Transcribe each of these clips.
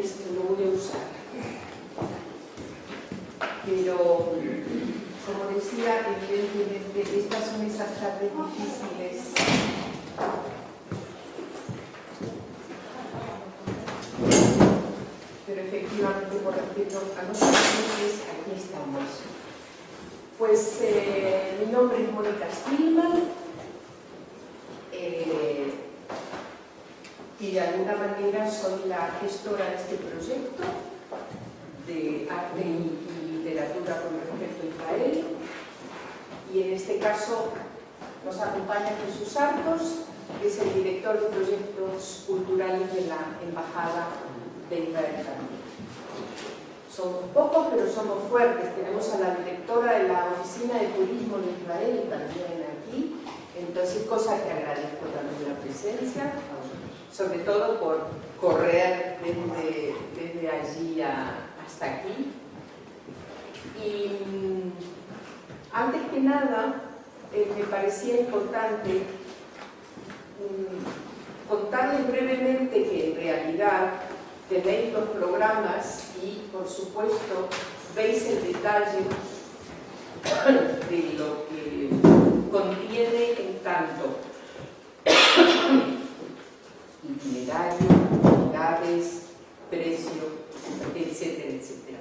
entonces lo voy a usar. Pero, como decía, evidentemente estas son esas tardes difíciles. Pero efectivamente, por respeto a los clientes, aquí estamos. Pues mi nombre es Mónica Stillman y de alguna manera soy la gestora de este proyecto de arte y literatura con respecto a Israel, y en este caso nos acompaña Jesús Arcos, que es el director de proyectos culturales de la Embajada de Israel también. Somos pocos, pero somos fuertes. Tenemos a la directora de la Oficina de Turismo de Israel también aquí, entonces cosa que agradezco también la presencia, sobre todo por correr desde allí hasta aquí. Y antes que nada, me parecía importante contarles brevemente que en realidad tenéis los programas y, por supuesto, veis el detalle de lo que contiene en tanto itinerario, unidades, precio, etcétera, etcétera.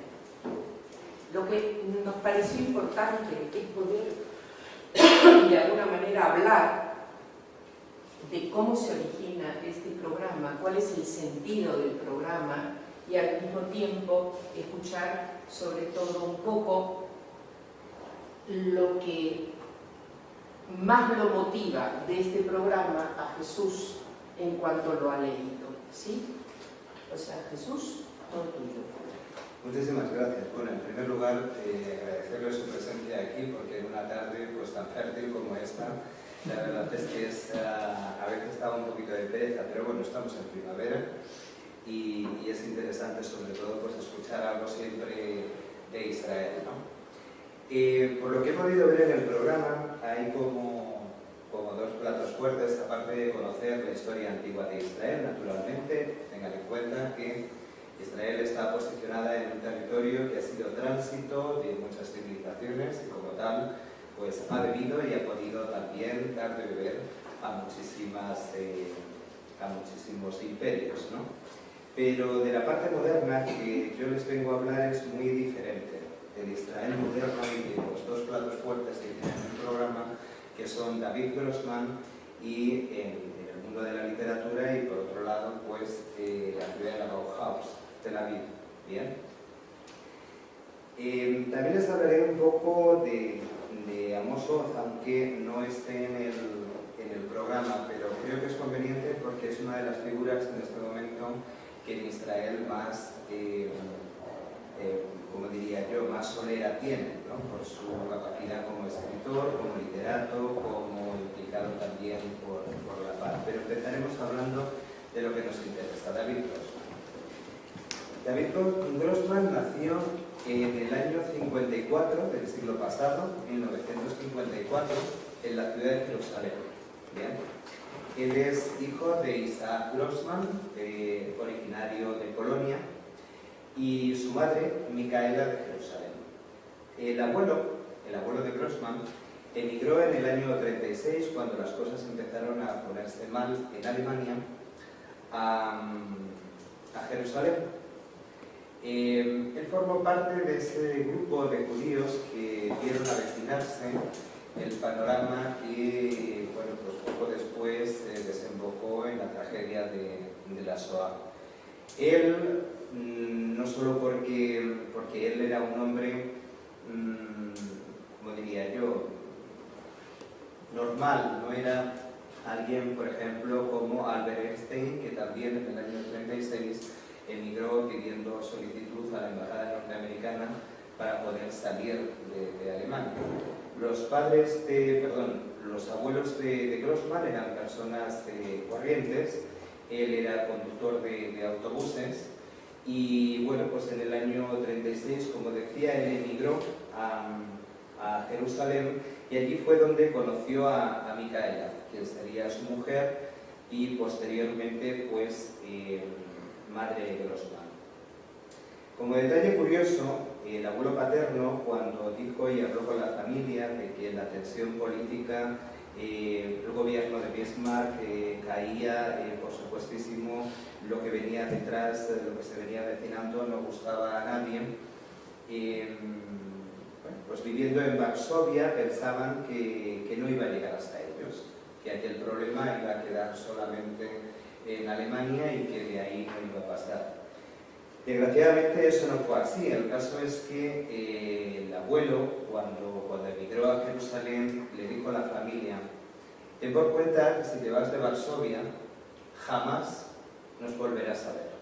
Lo que nos pareció importante es poder, de alguna manera, hablar de cómo se origina este programa, cuál es el sentido del programa, y al mismo tiempo escuchar sobre todo un poco lo que más lo motiva de este programa a Jesús en cuanto lo ha leído. ¿Sí? O sea, Jesús, todo tuyo. Muchísimas gracias. Bueno, en primer lugar, agradecerle su presencia aquí, porque en una tarde pues tan fértil como esta, la verdad es que a veces estaba un poquito de pereza, pero bueno, estamos en primavera y es interesante sobre todo pues escuchar algo siempre de Israel, ¿no? Por lo que he podido ver en el programa, hay como dos platos fuertes, aparte de conocer la historia antigua de Israel, naturalmente. Tengan en cuenta que Israel está posicionada en un territorio que ha sido tránsito de muchas civilizaciones y como tal pues ha bebido y ha podido también dar de beber a muchísimos imperios, ¿no? Pero de la parte moderna que yo les vengo a hablar es muy diferente. El Israel moderno y de los dos platos fuertes que tienen el programa, que son David Grossman y en el mundo de la literatura, y por otro lado pues la ciudad de la Bauhaus, Tel Aviv. Bien. También les hablaré un poco de Amos Oz, aunque no esté en el programa, pero creo que es conveniente porque es una de las figuras en este momento que en Israel más, como diría yo, más solera tiene, ¿no? Por su capacidad como escritor, como literato, como implicado también por la paz. Pero empezaremos hablando de lo que nos interesa, David Grossman. David Grossman nació en el año 54 del siglo pasado, 1954, en la ciudad de Jerusalén. ¿Bien? Él es hijo de Isaac Grossman, originario de Polonia, y su madre, Micaela, de Jerusalén. El abuelo de Grossman, emigró en el año 36, cuando las cosas empezaron a ponerse mal en Alemania, a Jerusalén. Él formó parte de ese grupo de judíos que vieron avecinarse el panorama que, bueno, pues poco después desembocó en la tragedia de la Shoah. Él, no solo porque él era un hombre, como diría yo, normal, no era alguien, por ejemplo, como Albert Einstein, que también en el año 36 emigró pidiendo solicitud a la embajada norteamericana para poder salir de Alemania. Los abuelos de Grossman eran personas corrientes. Él era conductor de autobuses y, bueno, pues en el año 36, como decía, él emigró a Jerusalén, y allí fue donde conoció a Micaela, que sería su mujer y posteriormente pues madre de Grossman. Como detalle curioso, el abuelo paterno, cuando dijo y habló con la familia de que la tensión política, el gobierno de Bismarck caía, por supuestísimo, lo que venía detrás, lo que se venía avecinando, no gustaba a nadie. Bueno, pues viviendo en Varsovia pensaban que no iba a llegar hasta ellos, que aquel problema iba a quedar solamente en Alemania y que de ahí no iba a pasar. Desgraciadamente eso no fue así. El caso es que el abuelo, cuando emigró a Jerusalén, le dijo a la familia: ten por cuenta que si te vas de Varsovia, jamás nos volverás a ver.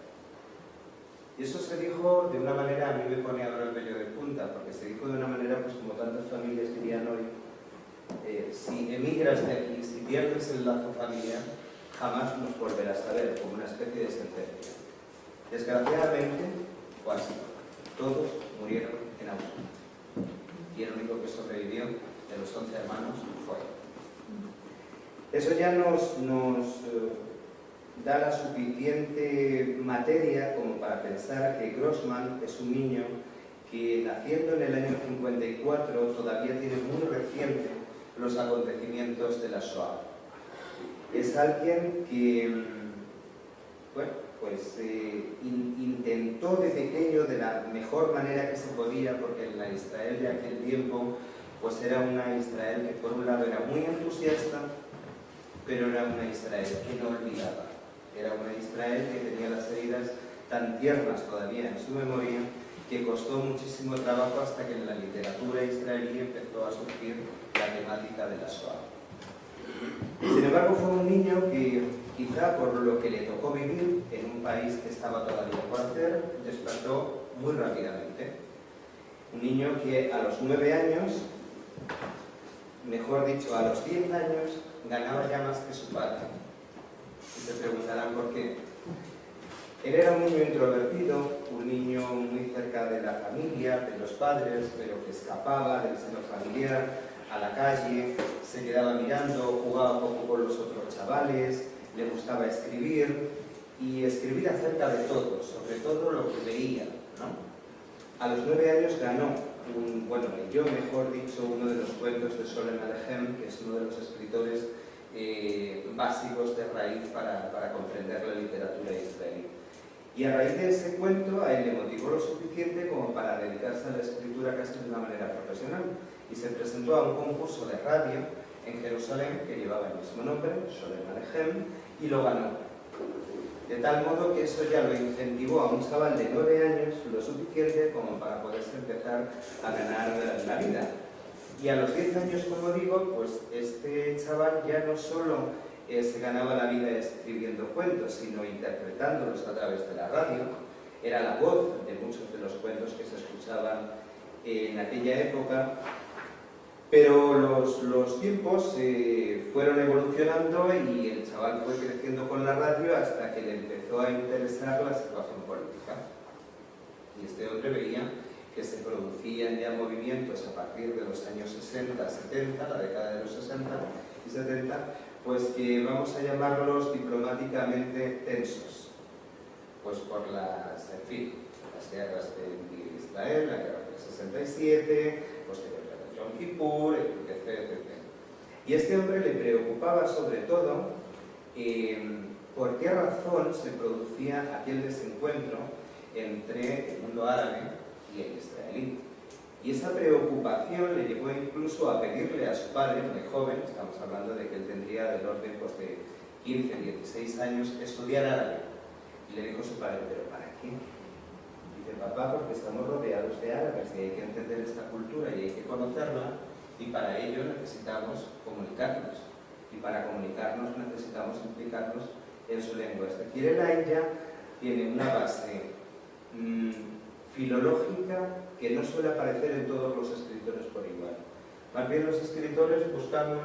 Y eso se dijo de una manera, a mí me pone ahora el vello de punta, porque se dijo de una manera, pues como tantas familias dirían hoy, si emigras de aquí, si pierdes el lazo familiar, jamás nos volverás a ver, como una especie de sentencia. Desgraciadamente, fue así. Todos murieron en Auschwitz. Y el único que sobrevivió de los 11 hermanos fue él. Eso ya nos da la suficiente materia como para pensar que Grossman es un niño que, naciendo en el año 54, todavía tiene muy reciente los acontecimientos de la Shoah. Es alguien que, bueno, pues intentó de pequeño de la mejor manera que se podía, porque en la Israel de aquel tiempo pues era una Israel que por un lado era muy entusiasta, pero era una Israel que no olvidaba. Era una Israel que tenía las heridas tan tiernas todavía en su memoria que costó muchísimo trabajo hasta que en la literatura israelí empezó a surgir la temática de la Shoah. Sin embargo, fue un niño que, quizá por lo que le tocó vivir en un país que estaba todavía por hacer, despertó muy rápidamente. Un niño que a los 9 años, mejor dicho, a los 10 años, ganaba ya más que su padre. Y se preguntarán por qué. Él era un niño introvertido, un niño muy cerca de la familia, de los padres, pero que escapaba del seno familiar a la calle, se quedaba mirando, jugaba poco con los otros chavales, le gustaba escribir, y escribir acerca de todo, sobre todo lo que veía, ¿no? A los 9 años ganó leyó, mejor dicho, uno de los cuentos de Sholem Aleichem, que es uno de los escritores básicos de raíz para comprender la literatura israelí. Y a raíz de ese cuento, a él le motivó lo suficiente como para dedicarse a la escritura casi de una manera profesional. Y se presentó a un concurso de radio en Jerusalén que llevaba el mismo nombre, Sholem Aleichem, y lo ganó. De tal modo que eso ya lo incentivó a un chaval de 9 años lo suficiente como para poderse empezar a ganar la vida. Y a los 10 años, como digo, pues este chaval ya no solo se ganaba la vida escribiendo cuentos, sino interpretándolos a través de la radio. Era la voz de muchos de los cuentos que se escuchaban en aquella época. Pero los tiempos fueron evolucionando y el chaval fue creciendo con la radio hasta que le empezó a interesar la situación política. Y este hombre veía que se producían ya movimientos a partir de los años 60, 70, la década de los 60 y 70, pues que vamos a llamarlos diplomáticamente tensos. Pues por las guerras de Israel, la guerra del 67, Yom Kippur, etc. Y a este hombre le preocupaba sobre todo por qué razón se producía aquel desencuentro entre el mundo árabe y el israelí. Y esa preocupación le llevó incluso a pedirle a su padre, muy joven, estamos hablando de que él tendría del orden pues, de 15, 16 años, estudiar árabe. Y le dijo a su padre: ¿pero para qué? Dice: papá, porque estamos rodeados de árabes y hay que entender esta cultura y hay que conocerla, y para ello necesitamos comunicarnos, y para comunicarnos necesitamos implicarnos en su lengua. Es decir, el Aya tiene una base filológica que no suele aparecer en todos los escritores por igual. Más bien los escritores buscan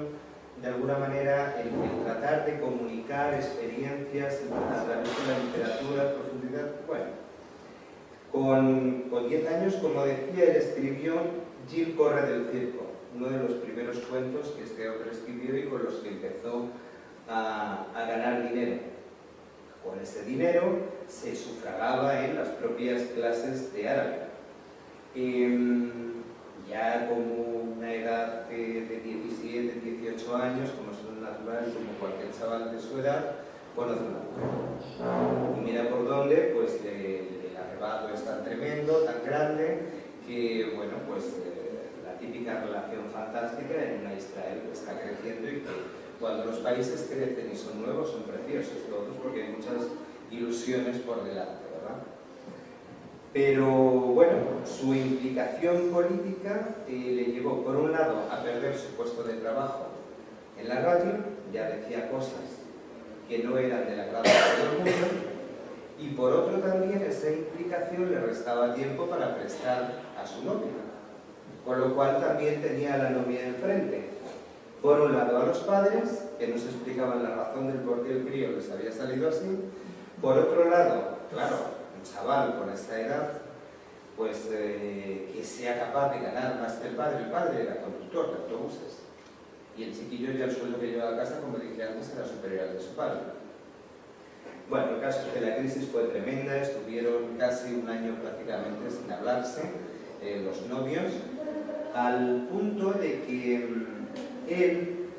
de alguna manera el tratar de comunicar experiencias a través de la literatura, profundidad. Bueno, con 10 años, como decía, él escribió Gil corre del circo, uno de los primeros cuentos que este hombre escribió y con los que empezó a ganar dinero. Con ese dinero se sufragaba en las propias clases de árabe. Ya como una edad de 17, 18 años, como es natural y como cualquier chaval de su edad, conoce una mujer. Y mira por dónde, pues el arrebato es tan tremendo, tan grande, que bueno, pues la típica relación fantástica en una Israel que está creciendo y que cuando los países crecen y son nuevos son preciosos todos porque hay muchas ilusiones por delante, ¿verdad? Pero bueno, su implicación política le llevó por un lado a perder su puesto de trabajo en la radio, ya decía cosas que no eran del agrado de todo el mundo, y por otro también esa implicación le restaba tiempo para prestar a su novia, con lo cual también tenía a la novia enfrente. Por un lado a los padres, que no se explicaban la razón del por qué el crío les había salido así. Por otro lado, claro, un chaval con esta edad, pues que sea capaz de ganar más que el padre era conductor de autobuses. Y el chiquillo ya el sueldo que llevaba a casa, como dije antes, era superior al de su padre. Bueno, el caso es que la crisis fue tremenda, estuvieron casi un año prácticamente sin hablarse los novios, al punto de que él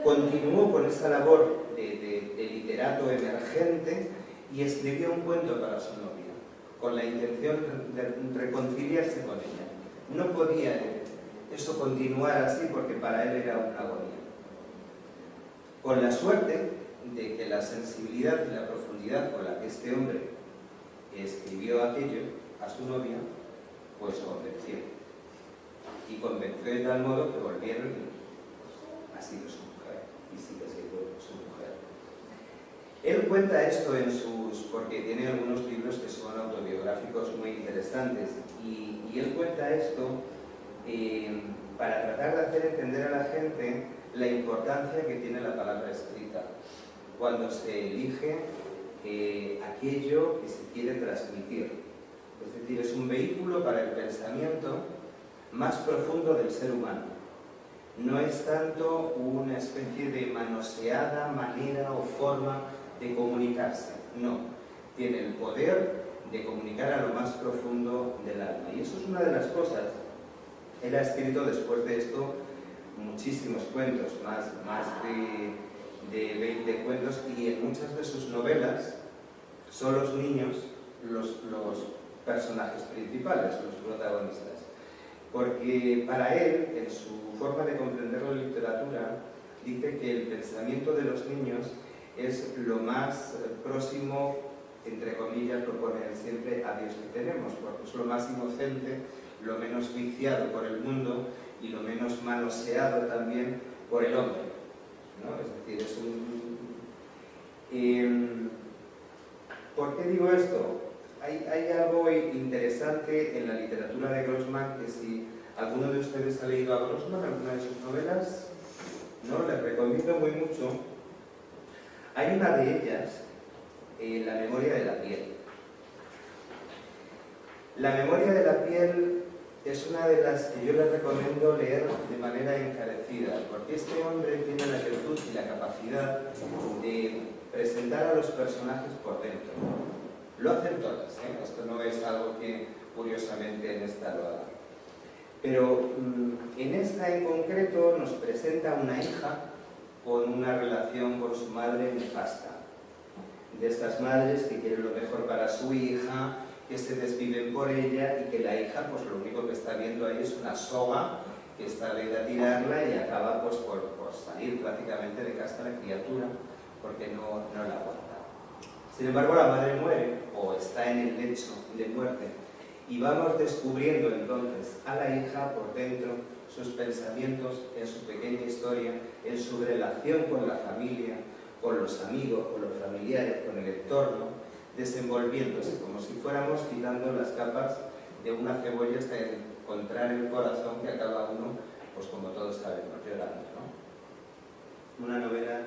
continuó con esa labor de literato emergente y escribió un cuento para su novia, con la intención de reconciliarse con ella. No podía eso continuar así porque para él era una agonía. Con la suerte de que la sensibilidad y la profundidad con la que este hombre escribió aquello a su novia, pues convenció. Y convenció de tal modo que volvieron y ha sido su mujer, y sigue siendo su mujer. Él cuenta esto en porque tiene algunos libros que son autobiográficos muy interesantes, y él cuenta esto para tratar de hacer entender a la gente la importancia que tiene la palabra escrita cuando se elige aquello que se quiere transmitir. Es decir, es un vehículo para el pensamiento más profundo del ser humano. No es tanto una especie de manoseada manera o forma de comunicarse, no. Tiene el poder de comunicar a lo más profundo del alma. Y eso es una de las cosas. Él ha escrito después de esto muchísimos cuentos, más de 20 cuentos, y en muchas de sus novelas son los niños los personajes principales, los protagonistas. Porque para él, en su forma de comprender la literatura, dice que el pensamiento de los niños es lo más próximo, entre comillas, propone él siempre, a Dios que tenemos, porque es lo más inocente, lo menos viciado por el mundo y lo menos manoseado también por el hombre, ¿no? Es decir, es un... ¿Por qué digo esto? Hay algo interesante en la literatura de Grossman, que si alguno de ustedes ha leído a Grossman, alguna de sus novelas, ¿no? Les recomiendo muy mucho. Hay una de ellas, La memoria de la piel. La memoria de la piel es una de las que yo les recomiendo leer de manera encarecida, porque este hombre tiene la virtud y la capacidad de presentar a los personajes por dentro. Lo hacen todas, ¿eh? Esto no es algo que curiosamente en esta lo haga. Pero en esta en concreto nos presenta una hija con una relación con su madre nefasta. De estas madres que quieren lo mejor para su hija, que se desviven por ella y que la hija pues lo único que está viendo ahí es una soga que está lenta a tirarla y acaba pues por salir prácticamente de casa la criatura porque no la aguanta. Sin embargo, la madre muere o está en el lecho de muerte y vamos descubriendo entonces a la hija por dentro, sus pensamientos, en su pequeña historia, en su relación con la familia, con los amigos, con los familiares, con el entorno, desenvolviéndose como si fuéramos quitando las capas de una cebolla hasta encontrar el corazón que acaba uno, pues como todos sabemos, llorando, ¿no? Una novela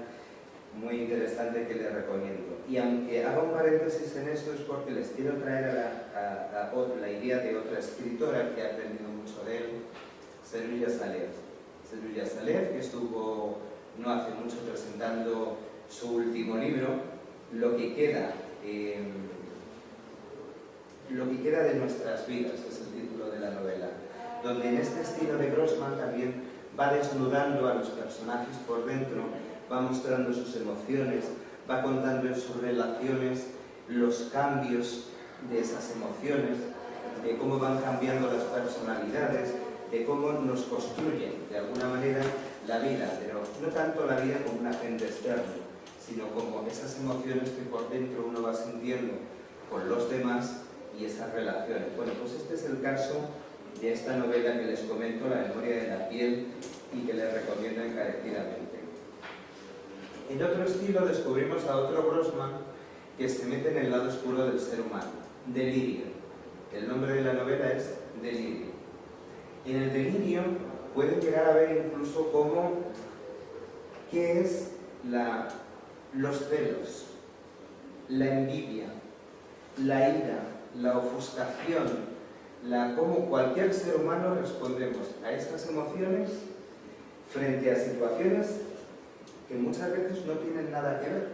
muy interesante que les recomiendo. Y aunque haga un paréntesis en esto es porque les quiero traer a la idea de otra escritora que ha aprendido mucho de él, Zerulla Salev. Zerulla Salev, que estuvo no hace mucho presentando su último libro, lo que queda de nuestras vidas, es el título de la novela, donde en este estilo de Grossman también va desnudando a los personajes por dentro, va mostrando sus emociones, va contando en sus relaciones los cambios de esas emociones, de cómo van cambiando las personalidades, de cómo nos construyen de alguna manera la vida, pero no tanto la vida como un agente externo, sino como esas emociones que por dentro uno va sintiendo con los demás y esas relaciones. Bueno, pues este es el caso de esta novela que les comento, La memoria de la piel, y que les recomiendo encarecidamente. En otro estilo descubrimos a otro Grossman que se mete en el lado oscuro del ser humano, Delirio. El nombre de la novela es Delirio. En el delirio pueden llegar a ver incluso qué es los celos, la envidia, la ira, la ofuscación, cómo cualquier ser humano respondemos a estas emociones frente a situaciones que muchas veces no tienen nada que ver.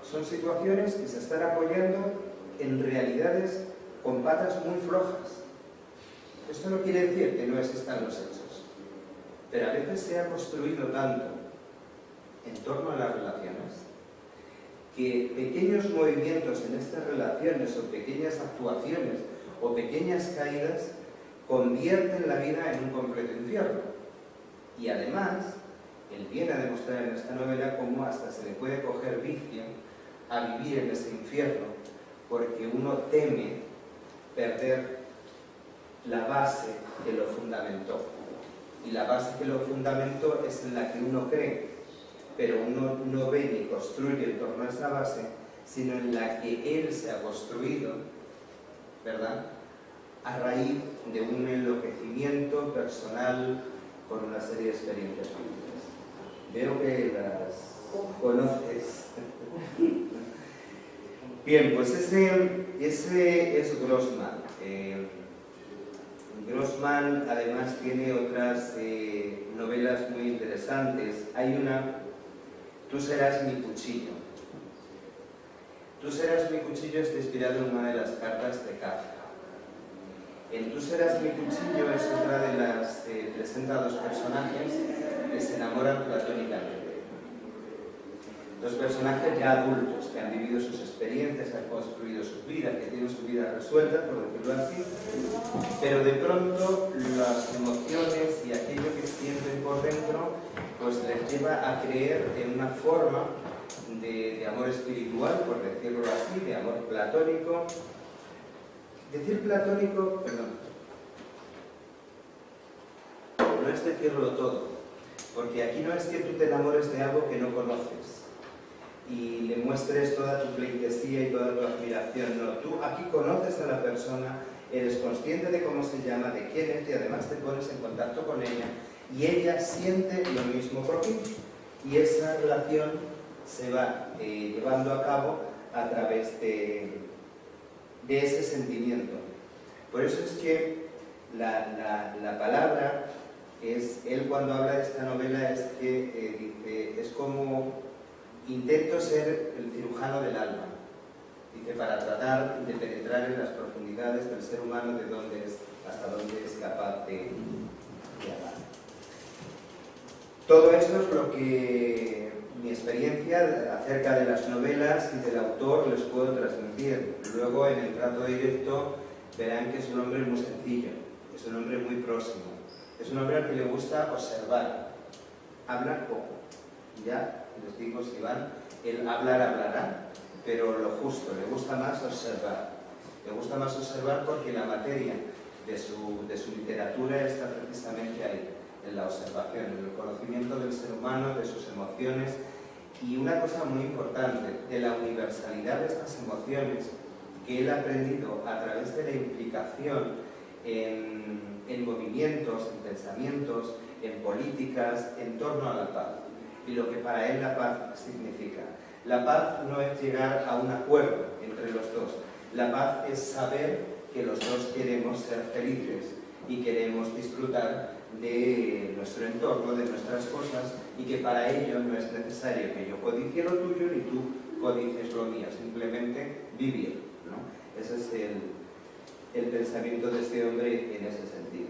Son situaciones que se están apoyando en realidades con patas muy flojas. Esto no quiere decir que no existan los hechos, pero a veces se ha construido tanto en torno a las relaciones que pequeños movimientos en estas relaciones o pequeñas actuaciones o pequeñas caídas convierten la vida en un completo infierno. Y además, él viene a demostrar en esta novela cómo hasta se le puede coger vicio a vivir en ese infierno, porque uno teme perder la base que lo fundamentó. Y la base que lo fundamentó es en la que uno cree, pero uno no ve ni construye en torno a esa base, sino en la que él se ha construido, ¿verdad?, a raíz de un enloquecimiento personal con una serie de experiencias vividas. Veo que las conoces. Bien, pues ese es Grossman. Grossman además tiene otras novelas muy interesantes. Hay una, Tú serás mi cuchillo. Tú serás mi cuchillo está inspirado en una de las cartas de Kafka. En Tú serás mi cuchillo es otra de las presenta dos personajes que se enamoran platónicamente. Dos personajes ya adultos que han vivido sus experiencias, han construido sus vidas, que tienen su vida resuelta, por decirlo así, pero de pronto las emociones y aquello que sienten por dentro pues les lleva a creer en una forma de amor espiritual, por decirlo así, de amor platónico. Decir platónico, perdón, no es decirlo todo, porque aquí no es que tú te enamores de algo que no conoces y le muestres toda tu pleitesía y toda tu admiración. No, tú aquí conoces a la persona, eres consciente de cómo se llama, de quién es, y además te pones en contacto con ella y ella siente lo mismo por ti. Y esa relación se va llevando a cabo a través de ese sentimiento. Por eso es que la palabra, él cuando habla de esta novela es que dice, es como intento ser el cirujano del alma, dice, para tratar de penetrar en las profundidades del ser humano, hasta dónde es capaz de amar. Todo esto es lo que mi experiencia acerca de las novelas y del autor les puedo transmitir. Luego, en el trato directo, verán que es un hombre muy sencillo, es un hombre muy próximo, es un hombre al que le gusta observar, hablar poco. Ya les digo, si van, él hablará, pero lo justo, le gusta más observar. Le gusta más observar porque la materia de su literatura está precisamente ahí, en la observación, en el conocimiento del ser humano, de sus emociones. Y una cosa muy importante, de la universalidad de estas emociones que él ha aprendido a través de la implicación en movimientos, en pensamientos, en políticas, en torno a la paz. Y lo que para él la paz significa. La paz no es llegar a un acuerdo entre los dos. La paz es saber que los dos queremos ser felices y queremos disfrutar de nuestro entorno, de nuestras cosas, y que para ello no es necesario que yo codicie lo tuyo ni tú códices lo mío, simplemente vivir, ¿no? Ese es el pensamiento de este hombre en ese sentido.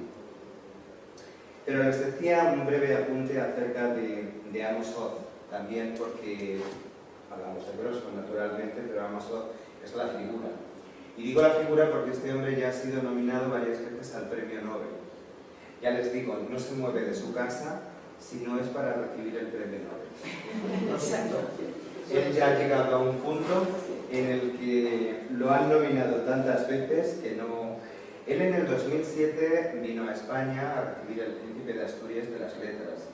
Pero les decía un breve apunte acerca de Amos Oz, también porque hablamos de Grossman naturalmente, pero Amos Oz es la figura. Y digo la figura porque este hombre ya ha sido nominado varias veces al premio Nobel. Ya les digo, no se mueve de su casa si no es para recibir el premio Nobel. ¿No? Él ya ha llegado a un punto en el que lo han nominado tantas veces que no... Él en el 2007 vino a España a recibir el Príncipe de Asturias de las Letras.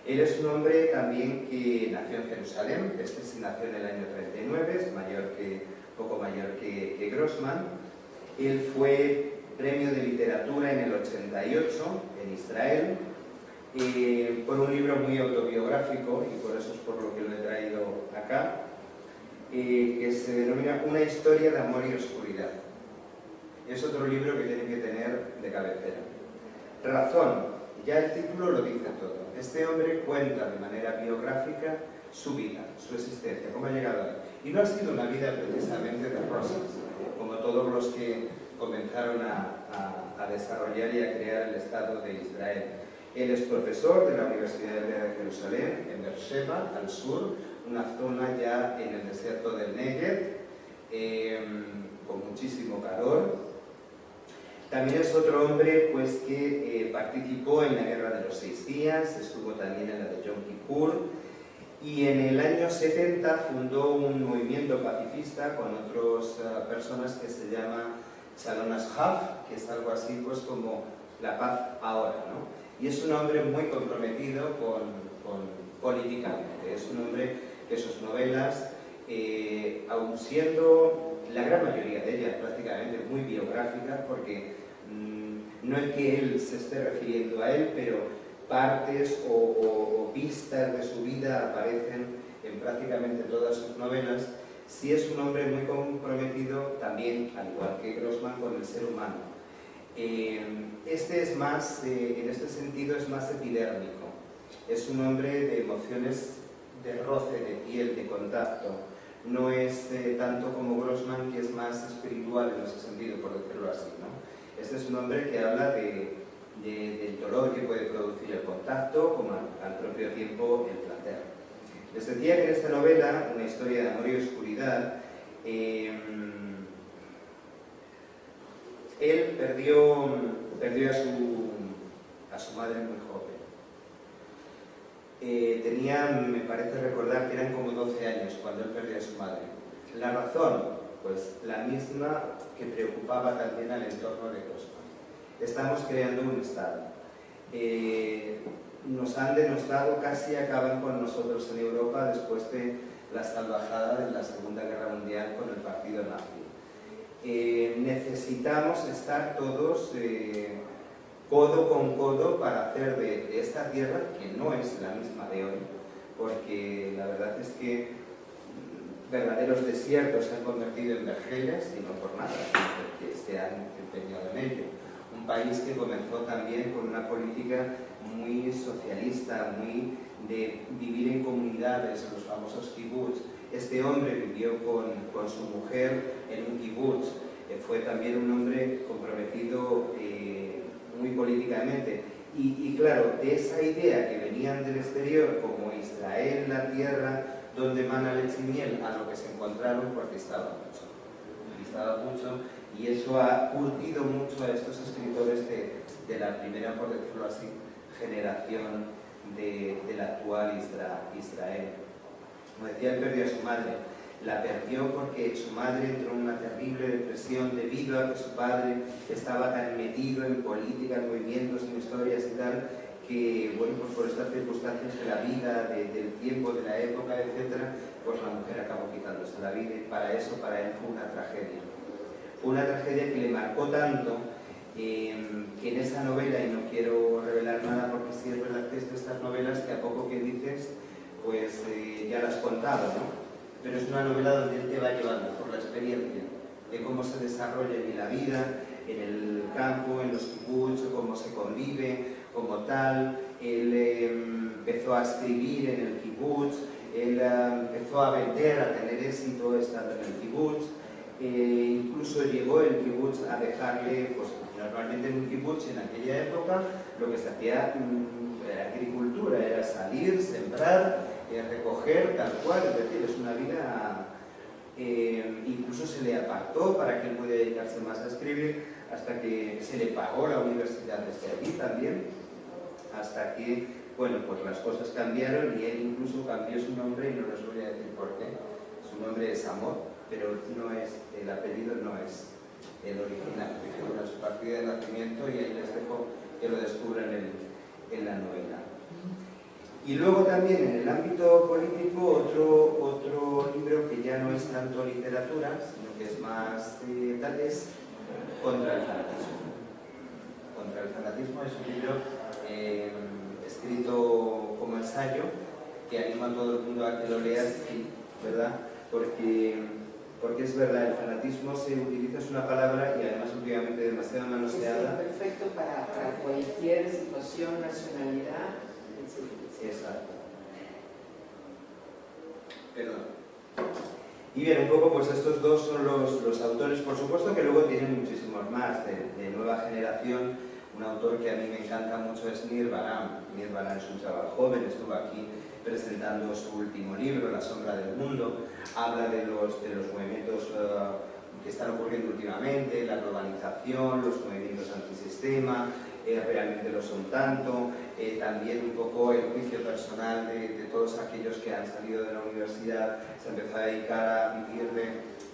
Él es un hombre también que nació en Jerusalén, este sí nació en el año 39, es poco mayor que Grossman. Él fue premio de literatura en el 88 en Israel, por un libro muy autobiográfico, y por eso es por lo que lo he traído acá, que se denomina Una historia de amor y oscuridad. Es otro libro que tienen que tener de cabecera. Razón, ya el título lo dice todo. Este hombre cuenta de manera biográfica su vida, su existencia, cómo ha llegado ahí. Y no ha sido una vida precisamente de rosas, como todos los que comenzaron a desarrollar y a crear el Estado de Israel. Él es profesor de la Universidad de Jerusalén, en Beersheba, al sur, una zona ya en el desierto del Negev, con muchísimo calor. También es otro hombre pues, que participó en la Guerra de los 6 días, estuvo también en la de Yom Kippur, y en el año 70 fundó un movimiento pacifista con otras personas que se llama Shalom Ashaf, que es algo así pues, como la paz ahora, ¿no? Y es un hombre muy comprometido políticamente, es un hombre que sus novelas, aun siendo la gran mayoría de ellas prácticamente muy biográficas, porque no es que él se esté refiriendo a él, pero partes o pistas de su vida aparecen en prácticamente todas sus novelas. Sí es un hombre muy comprometido también, al igual que Grossman, con el ser humano. Este es más, en este sentido, es más epidérmico. Es un hombre de emociones de roce, de piel, de contacto. No es tanto como Grossman, que es más espiritual en ese sentido, por decirlo así, ¿no? Este es un hombre que habla del dolor que puede producir el contacto, como al propio tiempo el placer. Les decía que en esta novela, Una historia de amor y oscuridad, él perdió a su madre muy joven. Tenía, me parece recordar, que eran como 12 años cuando él perdió a su madre. La razón, pues la misma que preocupaba también al entorno de Grossman. Estamos creando un Estado. Nos han denostado, casi acaban con nosotros en Europa después de la salvajada de la Segunda Guerra Mundial con el partido nazi. Necesitamos estar todos codo con codo para hacer de esta tierra, que no es la misma de hoy, porque la verdad es que verdaderos desiertos se han convertido en vergeles, y no por nada, sino porque se han empeñado en ello. Un país que comenzó también con una política muy socialista, muy de vivir en comunidades, los famosos kibbutz. Este hombre vivió con su mujer en un kibbutz. Fue también un hombre comprometido muy políticamente. Y claro, de esa idea que venían del exterior, como Israel, la tierra donde mana leche y miel, a lo que se encontraron, porque distaba mucho, y eso ha curtido mucho a estos escritores de la primera, por decirlo así, generación del actual Israel. Como decía, él perdió a su madre. La perdió porque su madre entró en una terrible depresión debido a que su padre estaba tan metido en política, en movimientos, en historias y tal, que, bueno, pues por estas circunstancias de la vida, del tiempo, de la época, etc., pues la mujer acabó quitándose la vida, y para eso, para él, fue una tragedia. Fue una tragedia que le marcó tanto que en esa novela, y no quiero revelar nada porque sí es verdad que es de estas novelas que a poco que dices, pues ya las has contado, ¿no? Pero es una novela donde él te va llevando por la experiencia de cómo se desarrolla en la vida, en el campo, en los kibbutz, cómo se convive, como tal. Él empezó a escribir en el kibbutz, Él empezó a vender, a tener éxito estando en el kibutz. Incluso llegó el kibutz a dejarle, pues normalmente en un kibutz en aquella época lo que se hacía era agricultura, era salir, sembrar, recoger, tal cual, es decir, es una vida... incluso se le apartó para que él pudiera dedicarse más a escribir, hasta que se le pagó la universidad desde allí también, hasta que, bueno, pues las cosas cambiaron y él incluso cambió su nombre, y no les voy a decir por qué. Su nombre es Amor, pero no es, el apellido no es el original, que figura en su partida de nacimiento, y ahí les dejo que lo descubran en la novela. Y luego también en el ámbito político otro libro que ya no es tanto literatura, sino que es más tal, es Contra el fanatismo. Contra el fanatismo es un libro escrito como ensayo que anima a todo el mundo a que lo lea, sí, ¿verdad? Porque es verdad, el fanatismo se utiliza, es una palabra y además últimamente demasiado manoseada. Es perfecto para cualquier situación, nacionalidad. Exacto. Perdón. Y bien, un poco pues estos dos son los autores, por supuesto que luego tienen muchísimos más de nueva generación. Un autor que a mí me encanta mucho es Nir Baram. Nir Baram es un chaval joven, estuvo aquí presentando su último libro, La sombra del mundo. Habla de los movimientos que están ocurriendo últimamente, la globalización, los movimientos antisistema, realmente lo son tanto, también un poco el juicio personal de todos aquellos que han salido de la universidad, se empezó a dedicar a vivir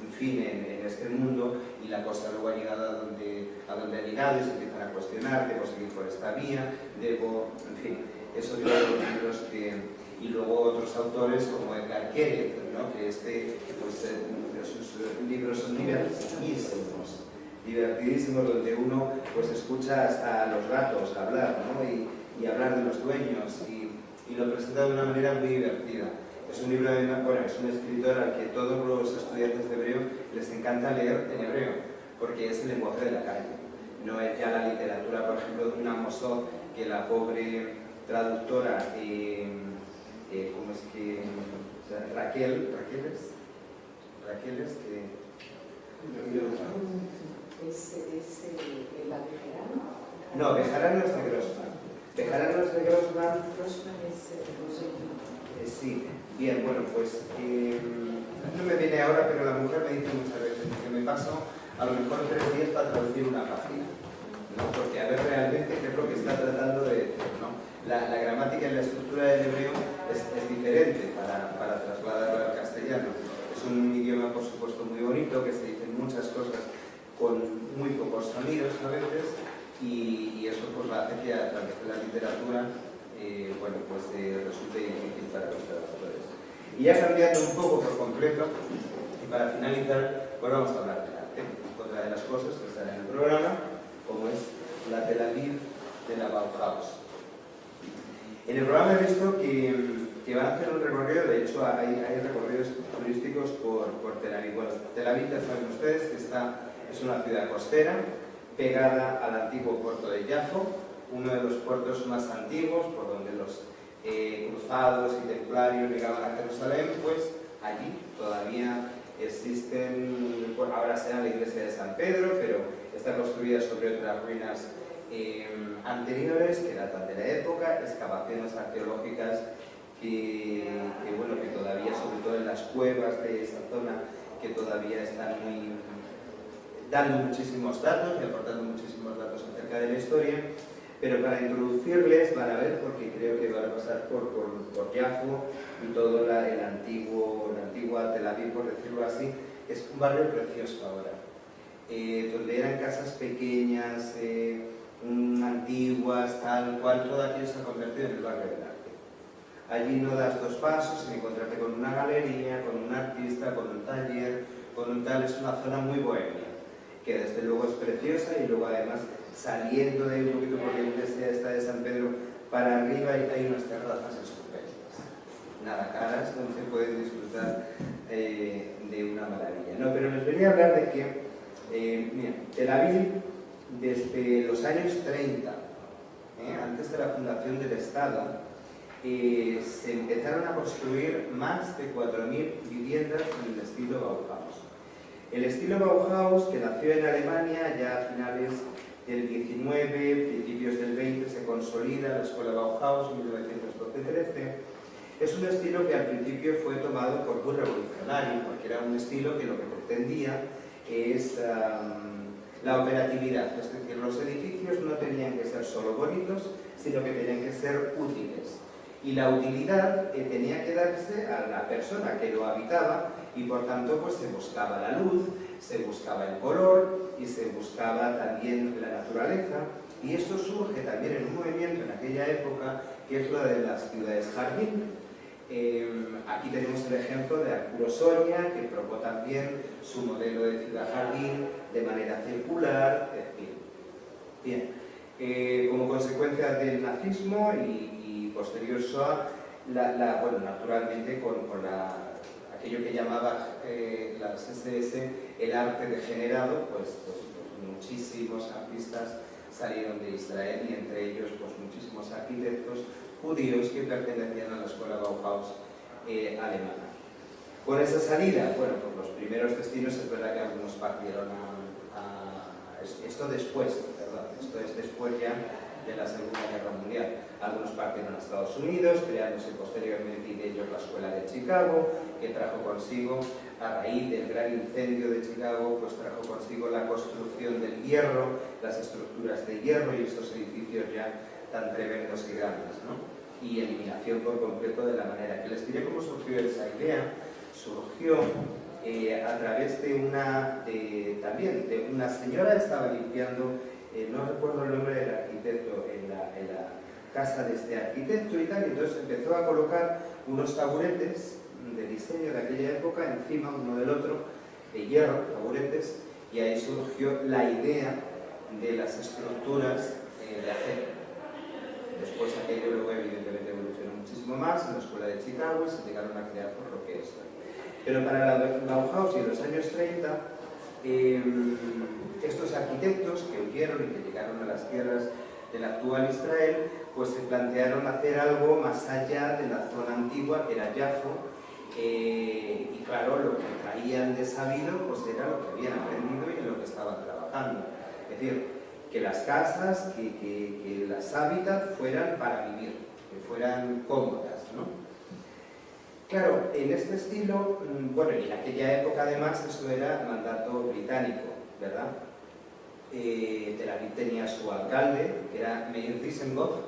en fin, en este mundo, y la cosa luego ha llegado a donde ha llegado y se empiezan a cuestionar, debo seguir por esta vía, debo, en fin, esos son los libros que... Y luego otros autores como Edgar Kellett, ¿no? Que sus libros son divertidísimos, donde uno pues escucha hasta a los gatos hablar, ¿no? y hablar de los dueños, y lo presenta de una manera muy divertida. Es un libro es un escritor al que todos los estudiantes de hebreo les encanta leer en hebreo, porque es el lenguaje de la calle. No es ya la literatura, por ejemplo, de una Mosó, que la pobre traductora, ¿cómo es que? O sea, Raquel es que... ¿Es la Bejarano? No, Bejarano es de Grossman. Bejarano es de Grossman. Grossman es Sí, bien, bueno, pues no me viene ahora, pero la mujer me dice muchas veces que me paso a lo mejor 3 días para traducir una página, ¿no? Porque a ver realmente qué es lo que está tratando de decir, ¿no? La gramática y la estructura del hebreo es diferente para trasladarlo al castellano. Es un idioma, por supuesto, muy bonito, que se dicen muchas cosas con muy pocos sonidos a veces, y eso pues hace que a través de la literatura resulte difícil para los traductores. Y ya cambiando un poco por completo, y para finalizar, pues vamos a hablar de arte. Otra de las cosas que están en el programa, como es la Tel Aviv de la Bauhaus. En el programa he visto que van a hacer un recorrido, de hecho hay recorridos turísticos por Tel Aviv. Bueno, Tel Aviv, ya saben ustedes que es una ciudad costera, pegada al antiguo puerto de Yafo, uno de los puertos más antiguos, por donde los cruzados y templarios llegaban a Jerusalén. Pues allí todavía existen, ahora se llama la iglesia de San Pedro, pero está construida sobre otras ruinas anteriores que datan de la época, excavaciones arqueológicas que todavía, sobre todo en las cuevas de esa zona, que todavía están dando muchísimos datos y aportando muchísimos datos acerca de la historia. Pero para introducirles van a ver, porque creo que van a pasar por Yafo y todo el antigua Tel Aviv, por decirlo así. Es un barrio precioso ahora, donde eran casas pequeñas, antiguas, tal cual, todo aquello se ha convertido en el barrio del arte. Allí no das 2 pasos sin encontrarte con una galería, con un artista, con un taller, con un tal. Es una zona muy bohemia, que desde luego es preciosa, y luego además saliendo de un poquito por la iglesia esta de San Pedro para arriba hay unas terrazas estupendas, nada caras, donde se puede disfrutar de una maravilla. No, pero les venía a hablar de que Tel Aviv, desde los años 30, antes de la fundación del Estado, se empezaron a construir más de 4.000 viviendas en el estilo Bauhaus. El estilo Bauhaus, que nació en Alemania ya a finales del 19, principios del 20, se consolida la escuela Bauhaus, 1912-13. Es un estilo que al principio fue tomado por muy revolucionario, porque era un estilo que lo que pretendía es la operatividad, es decir, los edificios no tenían que ser solo bonitos, sino que tenían que ser útiles. Y la utilidad tenía que darse a la persona que lo habitaba y por tanto pues se buscaba la luz, se buscaba el color y se buscaba también la naturaleza. Y esto surge también en un movimiento en aquella época que es lo de las ciudades jardín. Aquí tenemos el ejemplo de Arturo Soria, que probó también su modelo de ciudad jardín de manera circular, Bien, como consecuencia del nazismo y posterior Shoah, bueno, naturalmente con aquello que llamaba las SS el arte degenerado, pues muchísimos artistas salieron de Israel y entre ellos pues muchísimos arquitectos judíos que pertenecían a la escuela Bauhaus alemana. Con esa salida, bueno, pues los primeros destinos es verdad que algunos partieron esto después, perdón, esto es después ya de la Segunda Guerra Mundial. Algunos partieron a Estados Unidos, creándose posteriormente de ellos la Escuela de Chicago, que trajo consigo, a raíz del gran incendio de Chicago, pues trajo consigo la construcción del hierro, las estructuras de hierro y estos edificios ya tan tremendos y grandes, ¿no? Y eliminación por completo de la manera. Que les diré cómo surgió esa idea. Surgió a través de también de una señora que estaba limpiando, no recuerdo el nombre del arquitecto, en la casa de este arquitecto y tal, y entonces empezó a colocar unos taburetes de diseño de aquella época encima uno del otro, de hierro, taburetes, y ahí surgió la idea de las estructuras de acero. Después aquello luego evidentemente evolucionó muchísimo más en la escuela de Chicago y se llegaron a crear por lo que es hoy. Pero para la Bauhaus y en los años 30, estos arquitectos que huyeron y que llegaron a las tierras del actual Israel, pues se plantearon hacer algo más allá de la zona antigua, que era Yafo, y claro, lo que traían de sabido pues era lo que habían aprendido y en lo que estaban trabajando. Es decir, que las casas, que las hábitats fueran para vivir, que fueran cómodas, ¿no? Claro, en este estilo, bueno, y en aquella época además esto era mandato británico, ¿verdad? Tel Aviv tenía su alcalde, que era Meir Dizengoff,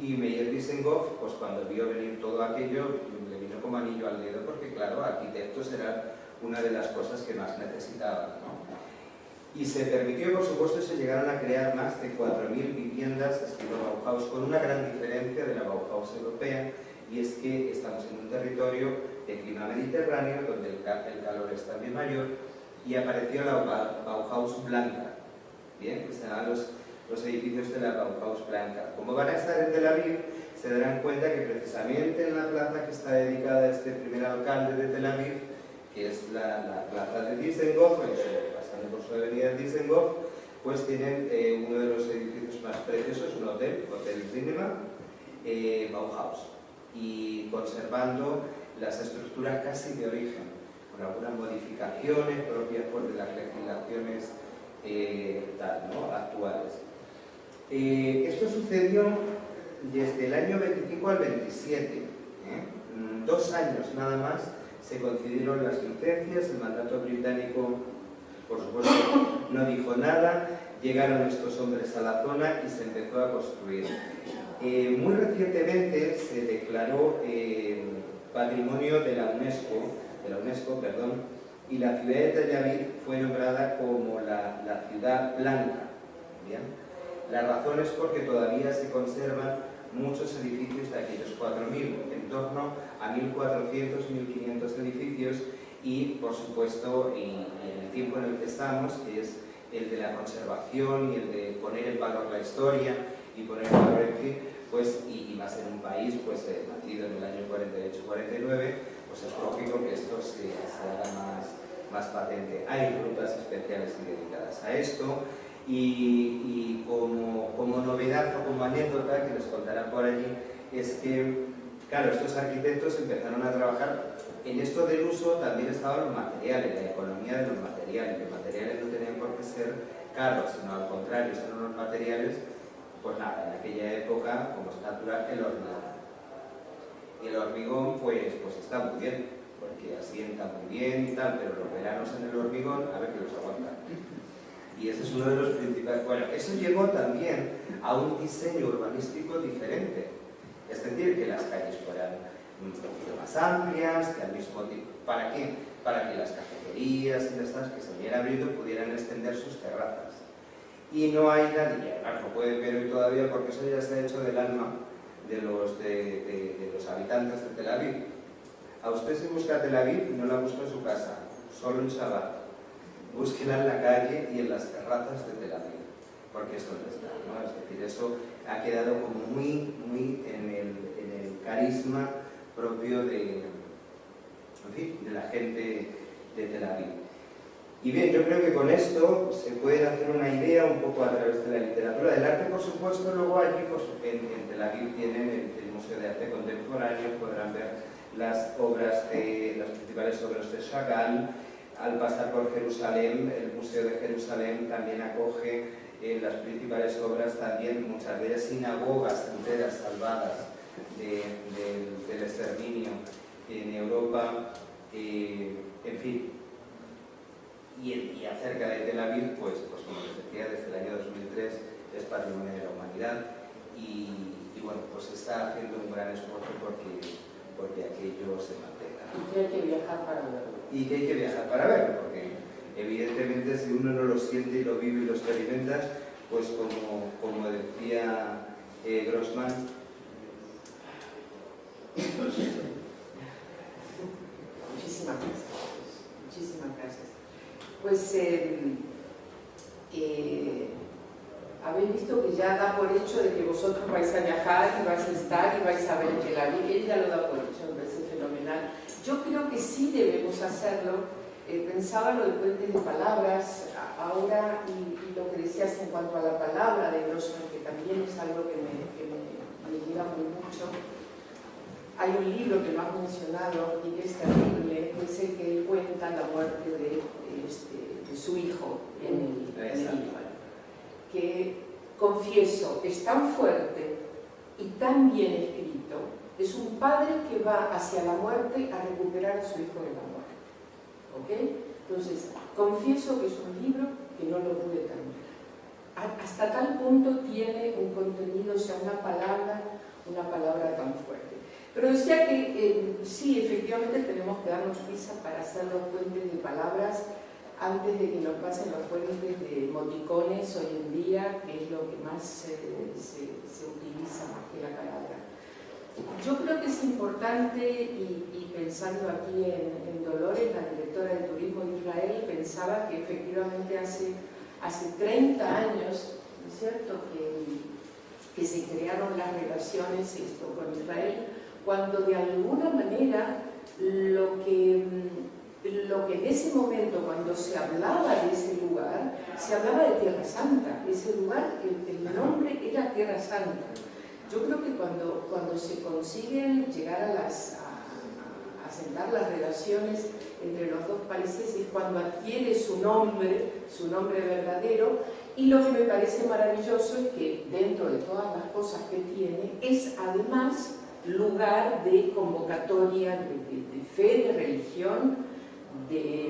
y Meir Dizengoff, pues cuando vio venir todo aquello, le vino como anillo al dedo, porque claro, arquitectos eran una de las cosas que más necesitaban, ¿no? Y se permitió, por supuesto, se llegaron a crear más de 4.000 viviendas estilo Bauhaus, con una gran diferencia de la Bauhaus europea, y es que estamos en un territorio de clima mediterráneo, donde el calor es también mayor, y apareció la Bauhaus blanca, ¿bien? Que serán los edificios de la Bauhaus blanca. Como van a estar en Tel Aviv, se darán cuenta que precisamente en la plaza que está dedicada a este primer alcalde de Tel Aviv, que es la plaza de Dizengoff, pasando por su avenida Dizengoff, pues tienen uno de los edificios más preciosos, un hotel, Hotel Cinema, Bauhaus, y conservando las estructuras casi de origen, con algunas modificaciones propias de las legislaciones actuales. Esto sucedió desde el año 25 al 27, 2 años nada más se concedieron las licencias, el mandato británico, por supuesto, no dijo nada, llegaron estos hombres a la zona y se empezó a construir. Muy recientemente se declaró patrimonio de la UNESCO, y la ciudad de Tel Aviv fue nombrada como la ciudad blanca. ¿Bien? La razón es porque todavía se conservan muchos edificios de aquellos 4.000, en torno a 1.400, 1.500 edificios, y por supuesto en el tiempo en el que estamos, que es el de la conservación y el de poner en valor la historia y poner en valor el fin, pues, y más en un país pues, nacido en el año 48-49, pues es lógico que esto se haga más patente. Hay rutas especiales y dedicadas a esto, y como novedad o como anécdota que les contarán por allí, es que Claro, estos arquitectos empezaron a trabajar en esto del uso, también estaban los materiales, la economía de los materiales. Los materiales no tenían por qué ser caros, sino al contrario, son unos materiales, pues nada, en aquella época, como es natural, el hormigón. Y el hormigón, pues está muy bien, porque asienta muy bien y tal, pero los veranos en el hormigón, a ver que los aguantan. Y ese es uno de los principales. Bueno, eso llevó también a un diseño urbanístico diferente. Es decir, que las calles fueran un poquito más amplias, que al mismo tiempo... ¿Para qué? Para que las cafeterías y estas que se vinieran abriendo pudieran extender sus terrazas. Y no hay nadie, además lo pueden ver hoy todavía porque eso ya se ha hecho del alma de los habitantes de Tel Aviv. A usted si busca Tel Aviv, no la busca en su casa, solo en Shabbat. Búsquela en la calle y en las terrazas de Tel Aviv, porque es donde está, ¿no? Es decir, eso ha quedado como muy en el carisma propio de la gente de Tel Aviv. Y bien, yo creo que con esto se puede hacer una idea un poco a través de la literatura del arte, por supuesto. Luego allí pues, en Tel Aviv tienen el Museo de Arte Contemporáneo, podrán ver las principales obras de Chagall. Al pasar por Jerusalén, el Museo de Jerusalén también acoge las principales obras, también muchas de ellas sinagogas enteras salvadas del exterminio en Europa, en fin. Y acerca de Tel Aviv, pues como les decía, desde el año 2003 es Patrimonio de la Humanidad y bueno, pues se está haciendo un gran esfuerzo porque aquello se mantenga. Y que hay que viajar para verlo. Y que hay que viajar para verlo, porque evidentemente si uno no lo siente y lo vive y lo experimenta, pues como decía Grossman, Muchísimas gracias. Pues habéis visto que ya da por hecho de que vosotros vais a viajar y vais a estar y vais a ver Tel Aviv. Él ya lo da por hecho, me parece fenomenal. Yo creo que sí debemos hacerlo. Pensaba lo de puentes de palabras ahora y lo que decías en cuanto a la palabra de Grossman, que también es algo que me llega muy mucho. Hay un libro que lo has mencionado y que es terrible, que es el que él cuenta la muerte de su hijo en el libro. Que, confieso, es tan fuerte y tan bien escrito. Es un padre que va hacia la muerte a recuperar a su hijo de la muerte. ¿Ok? Entonces, confieso que es un libro que no lo pude terminar. Hasta tal punto tiene un contenido, o sea, una palabra tan fuerte. Pero decía que sí, efectivamente tenemos que darnos prisa para hacer los puentes de palabras antes de que nos pasen los puentes de emoticones hoy en día, que es lo que más se utiliza más que la palabra. Yo creo que es importante, y pensando aquí en Dolores, la directora de Turismo de Israel, pensaba que efectivamente hace 30 años, ¿no es cierto?, que se crearon las relaciones con Israel, cuando de alguna manera lo que en ese momento, cuando se hablaba de ese lugar, se hablaba de Tierra Santa. Ese lugar, el nombre era Tierra Santa. Yo creo que cuando se consiguen llegar a sentar las relaciones entre los dos países es cuando adquiere su nombre verdadero, y lo que me parece maravilloso es que dentro de todas las cosas que tiene, es además lugar de convocatoria de fe, de religión, de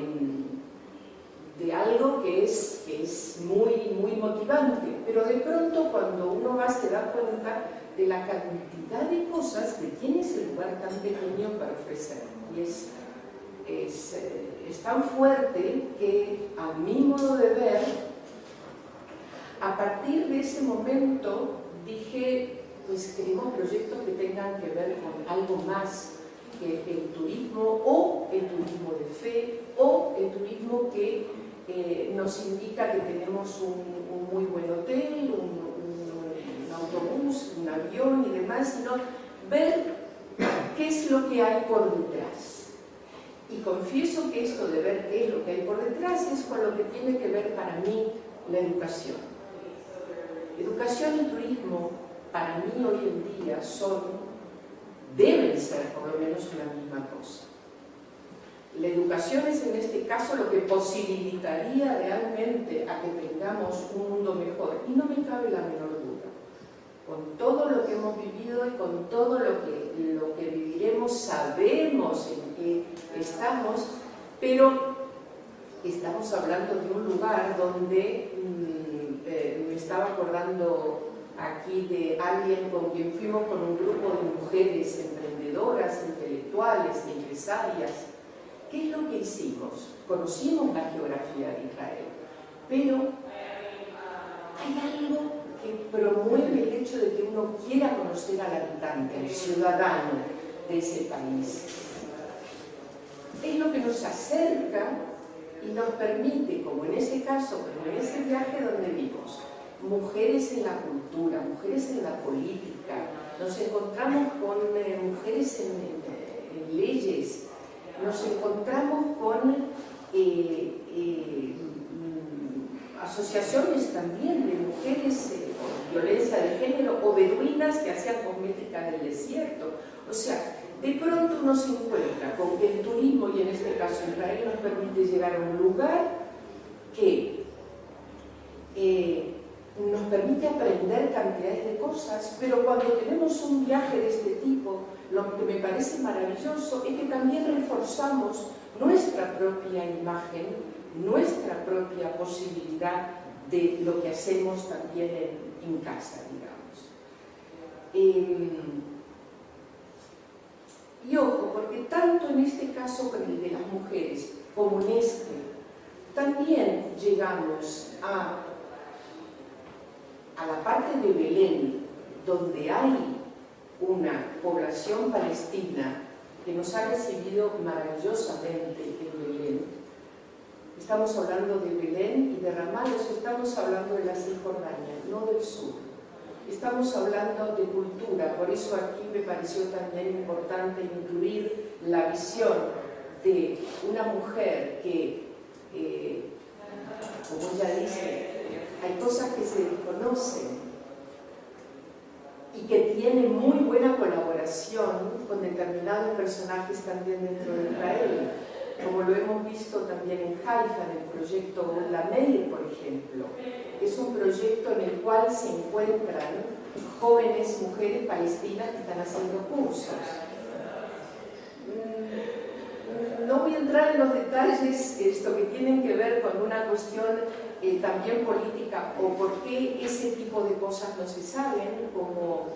algo que es muy, muy motivante. Pero de pronto cuando uno va se da cuenta de la cantidad de cosas que tiene ese lugar tan pequeño para ofrecer. Y es tan fuerte que, a mi modo de ver, a partir de ese momento dije, pues queremos proyectos que tengan que ver con algo más que el turismo, o el turismo de fe, o el turismo que nos indica que tenemos un muy buen hotel, un autobús, un avión y demás, sino ver qué es lo que hay por detrás. Y confieso que esto de ver qué es lo que hay por detrás es con lo que tiene que ver para mí la educación. Educación y turismo para mí hoy en día son deben ser por lo menos una misma cosa. La educación es en este caso lo que posibilitaría realmente a que tengamos un mundo mejor, y no me cabe la menor duda. Con todo lo que hemos vivido y con todo lo que viviremos, sabemos en qué estamos, pero estamos hablando de un lugar donde me estaba acordando aquí de alguien con quien fuimos con un grupo de mujeres emprendedoras, intelectuales, empresarias. ¿Qué es lo que hicimos? Conocimos la geografía de Israel, pero hay algo que promueve el hecho de que uno quiera conocer al habitante, al ciudadano de ese país. Es lo que nos acerca y nos permite, como en ese caso, como en ese viaje donde vimos, mujeres en la cultura, mujeres en la política, nos encontramos con mujeres en leyes, nos encontramos con asociaciones también de mujeres con violencia de género o beduinas que hacían cosmética del desierto. O sea, de pronto uno se encuentra con que el turismo, y en este caso Israel, nos permite llegar a un lugar que nos permite aprender cantidades de cosas, pero cuando tenemos un viaje de este tipo, lo que me parece maravilloso es que también reforzamos nuestra propia imagen, nuestra propia posibilidad de lo que hacemos también en casa, digamos. Y ojo, porque tanto en este caso con el de las mujeres como en este, también llegamos a la parte de Belén, donde hay una población palestina que nos ha recibido maravillosamente en Belén. Estamos hablando de Belén y de Ramalos, estamos hablando de la Cisjordania, no del sur. Estamos hablando de cultura, por eso aquí me pareció también importante incluir la visión de una mujer que, como ella dice, hay cosas que se desconocen y que tiene muy buena colaboración con determinados personajes también dentro de Israel, como lo hemos visto también en Haifa, en el proyecto La Meir, por ejemplo. Es un proyecto en el cual se encuentran jóvenes mujeres palestinas que están haciendo cursos. No voy a entrar en los detalles esto que tienen que ver con una cuestión también política, o por qué ese tipo de cosas no se saben, como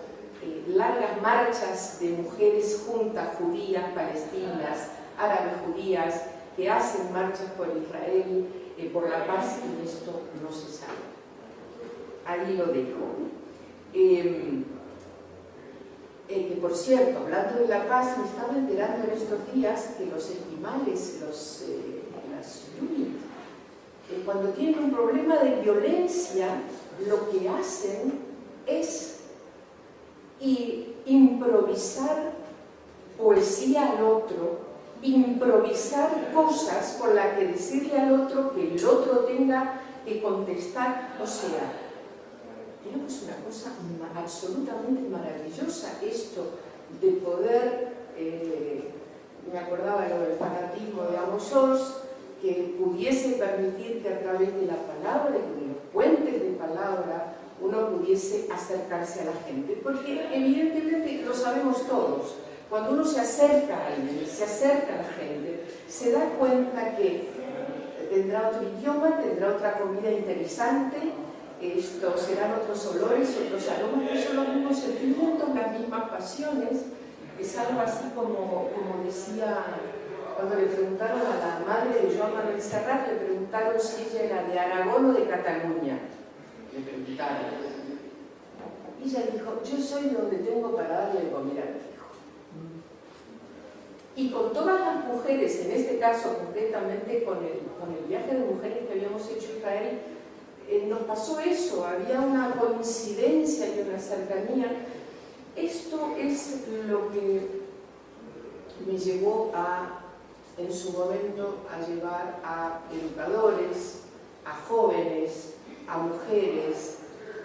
largas marchas de mujeres juntas, judías, palestinas, árabes judías, que hacen marchas por Israel, por la paz, y esto no se sabe. Ahí lo dejo. Que por cierto, hablando de la paz, me estaba enterando en estos días que los esquimales, las unit, cuando tienen un problema de violencia, lo que hacen es improvisar poesía al otro, improvisar cosas con las que decirle al otro que el otro tenga que contestar. O sea, creo que es una cosa absolutamente maravillosa esto de poder, me acordaba lo del fanatismo de Amos Oz, que pudiese permitir que a través de la palabra y de los puentes de palabra uno pudiese acercarse a la gente, porque evidentemente lo sabemos todos, cuando uno se acerca a alguien, se acerca a la gente, se da cuenta que tendrá otro idioma, tendrá otra comida interesante, serán otros olores, otros aromas, que son los mismos sentimientos, las mismas pasiones. Es algo así como decía, cuando le preguntaron a la madre de Joan Manuel Serrat, le preguntaron si ella era de Aragón o de Cataluña. Le preguntaron. Y ella dijo, yo soy de donde tengo para darle de comer a mi hijo. Y con todas las mujeres, en este caso concretamente con el viaje de mujeres que habíamos hecho a Israel, nos pasó eso, había una coincidencia y una cercanía. Esto es lo que me llevó en su momento a llevar a educadores, a jóvenes, a mujeres,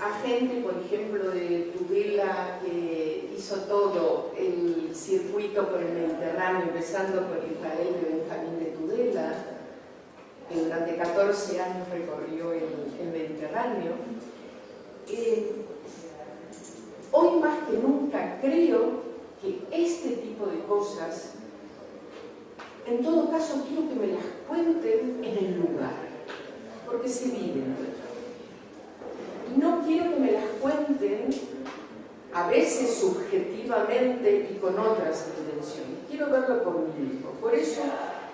a gente, por ejemplo, de Tudela, que hizo todo el circuito por el Mediterráneo, empezando por Israel de Benjamín de Tudela, que durante 14 años recorrió el Mediterráneo. Hoy más que nunca creo que este tipo de cosas, en todo caso, quiero que me las cuenten en el lugar, porque se viven. Y no quiero que me las cuenten a veces subjetivamente y con otras intenciones. Quiero verlo por mí mismo. Por eso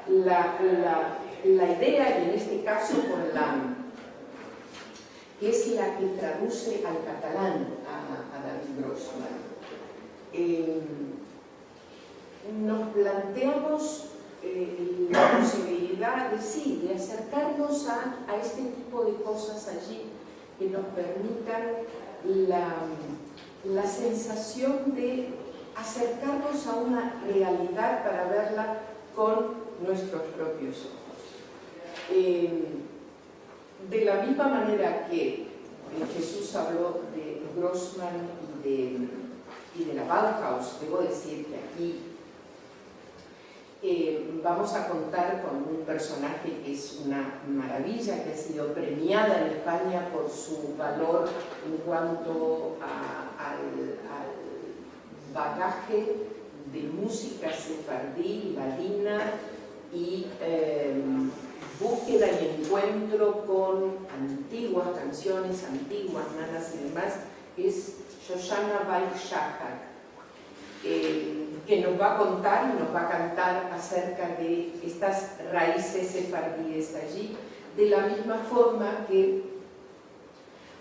la idea, y en este caso con la que es la que traduce al catalán a David Grossman, nos planteamos la posibilidad de acercarnos a este tipo de cosas allí que nos permitan la sensación de acercarnos a una realidad para verla con nuestros propios ojos. De la misma manera que Jesús habló de Grossman y de la Bauhaus, debo decir que aquí vamos a contar con un personaje que es una maravilla, que ha sido premiada en España por su valor en cuanto al bagaje de música sefardí, ladina y búsqueda y encuentro con antiguas canciones, antiguas nanas y demás, es Shoshana Baik-Shahar, que nos va a contar y nos va a cantar acerca de estas raíces sefardíes allí, de la misma forma que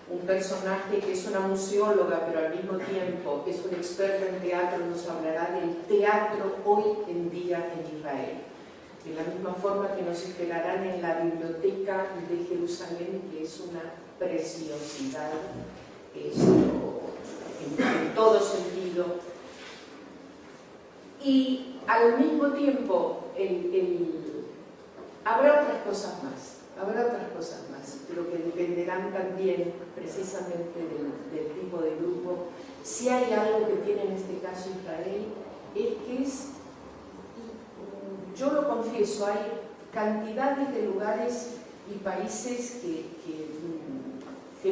un personaje que es una museóloga, pero al mismo tiempo es un experto en teatro, nos hablará del teatro hoy en día en Israel. De la misma forma que nos esperarán en la biblioteca de Jerusalén, que es una preciosidad, en todo sentido. Y al mismo tiempo habrá otras cosas más, pero que dependerán también precisamente del tipo de grupo. Si hay algo que tiene en este caso Israel, es que yo lo confieso, hay cantidades de lugares y países que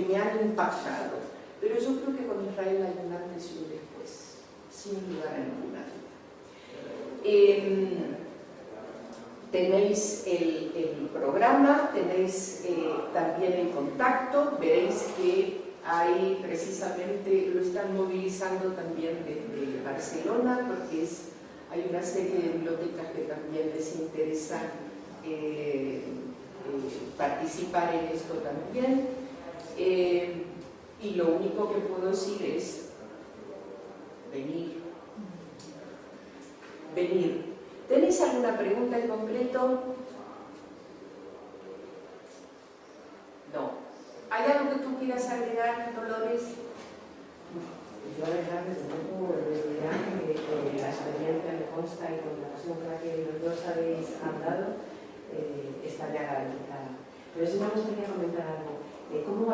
me han impactado, pero yo creo que con Israel hay un antes y un después, sin lugar a ninguna duda. Tenéis el programa, tenéis también el contacto, veréis que hay precisamente, lo están movilizando también desde Barcelona, porque hay una serie de bibliotecas que también les interesa participar en esto también. Y lo único que puedo decir es venir. ¿Tenéis alguna pregunta en concreto? No. ¿Hay algo que tú quieras agregar, Dolores? Yo agregar desde luego la experiencia me consta y con la pasión con la que los dos habéis hablado está ya garantizada. Pero sí me gustaría comentar algo. ¿Cómo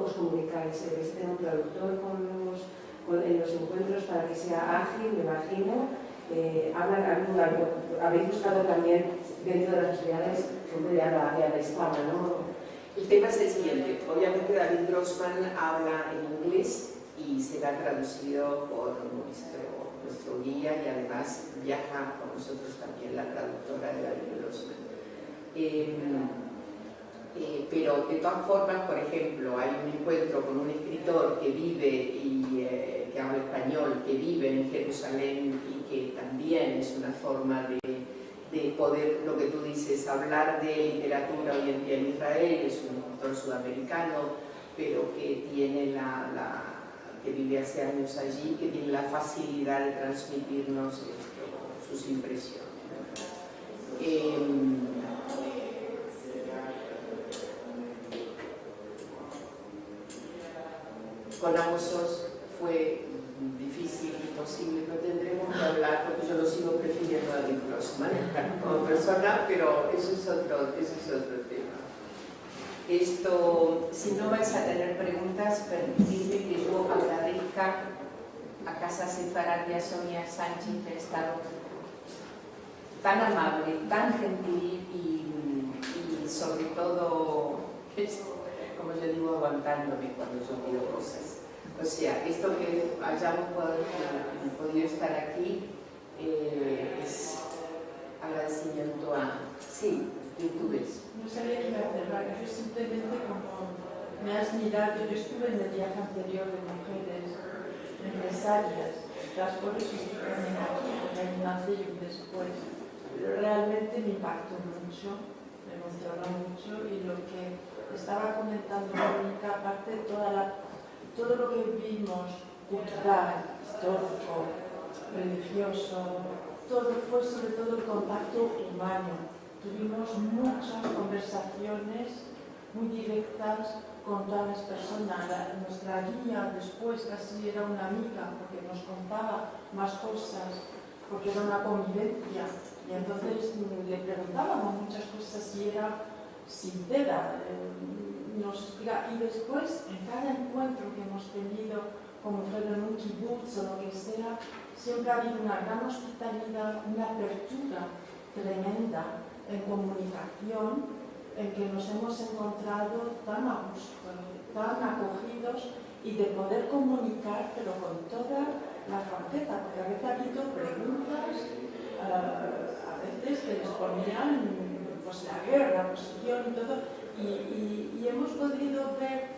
os comunicáis? ¿Vais a tener un traductor en los encuentros para que sea ágil, me imagino? Habéis buscado también dentro de las posibilidades gente de habla hispana, ¿no? El tema es el siguiente. Obviamente David Grossman habla en inglés y será traducido por nuestro guía, y además viaja con nosotros también la traductora de David Grossman. Pero de todas formas, por ejemplo, hay un encuentro con un escritor que vive que habla español, que vive en Jerusalén y que también es una forma de poder, lo que tú dices, hablar de literatura hoy en día en Israel. Es un autor sudamericano, pero que tiene que vive hace años allí, que tiene la facilidad de transmitirnos sus impresiones. Con Amos fue difícil, imposible, no tendremos que hablar, porque yo lo sigo prefiriendo a David Grossman como persona, pero eso es otro tema. Esto, si no vais a tener preguntas, permitidme que yo agradezca a Casa Sefaradia Sonia Sánchez, que ha estado tan amable, tan gentil y sobre todo, como yo digo, aguantándome cuando yo pido cosas. O sea, esto que hayamos podido estar aquí es agradecimiento a... Sí, tú ves. No sabía que iba a cerrar, yo simplemente como me has mirado, yo estuve en el viaje anterior de mujeres empresarias, las por eso estoy también aquí, porque hay un antes y un después. Realmente me impactó mucho, me emocionó mucho y lo que estaba comentando Mónica, aparte de todo lo que vimos, cultural, histórico, religioso, todo fue sobre todo el contacto humano. Tuvimos muchas conversaciones muy directas con todas las personas. Nuestra guía después casi era una amiga porque nos contaba más cosas, porque era una convivencia. Y entonces le preguntábamos muchas cosas y era sincera. Nos explica. Y después, en cada encuentro que hemos tenido, como fue en un kibutz o lo que sea, siempre ha habido una gran hospitalidad, una apertura tremenda en comunicación, en que nos hemos encontrado tan a gusto, tan acogidos y de poder comunicar, pero con toda la franqueza, porque a veces ha habido preguntas, a veces que les ponían pues, la guerra, la posición y todo, y hemos podido ver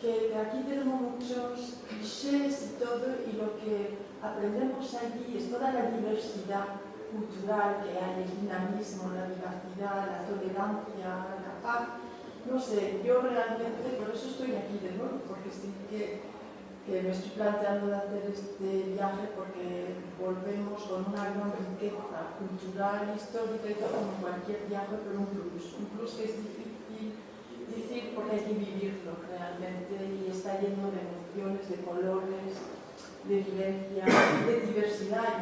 que aquí tenemos muchos clichés y todo, y lo que aprendemos allí es toda la diversidad cultural que hay, el dinamismo, la vivacidad, la tolerancia, la paz. No sé, yo realmente, por eso estoy aquí de nuevo, porque sí que me estoy planteando de hacer este viaje porque volvemos con una gran riqueza cultural, histórica y todo, como cualquier viaje, pero un plus que es difícil decir porque hay que vivirlo realmente y está lleno de emociones, de colores, de vivencia, de diversidad.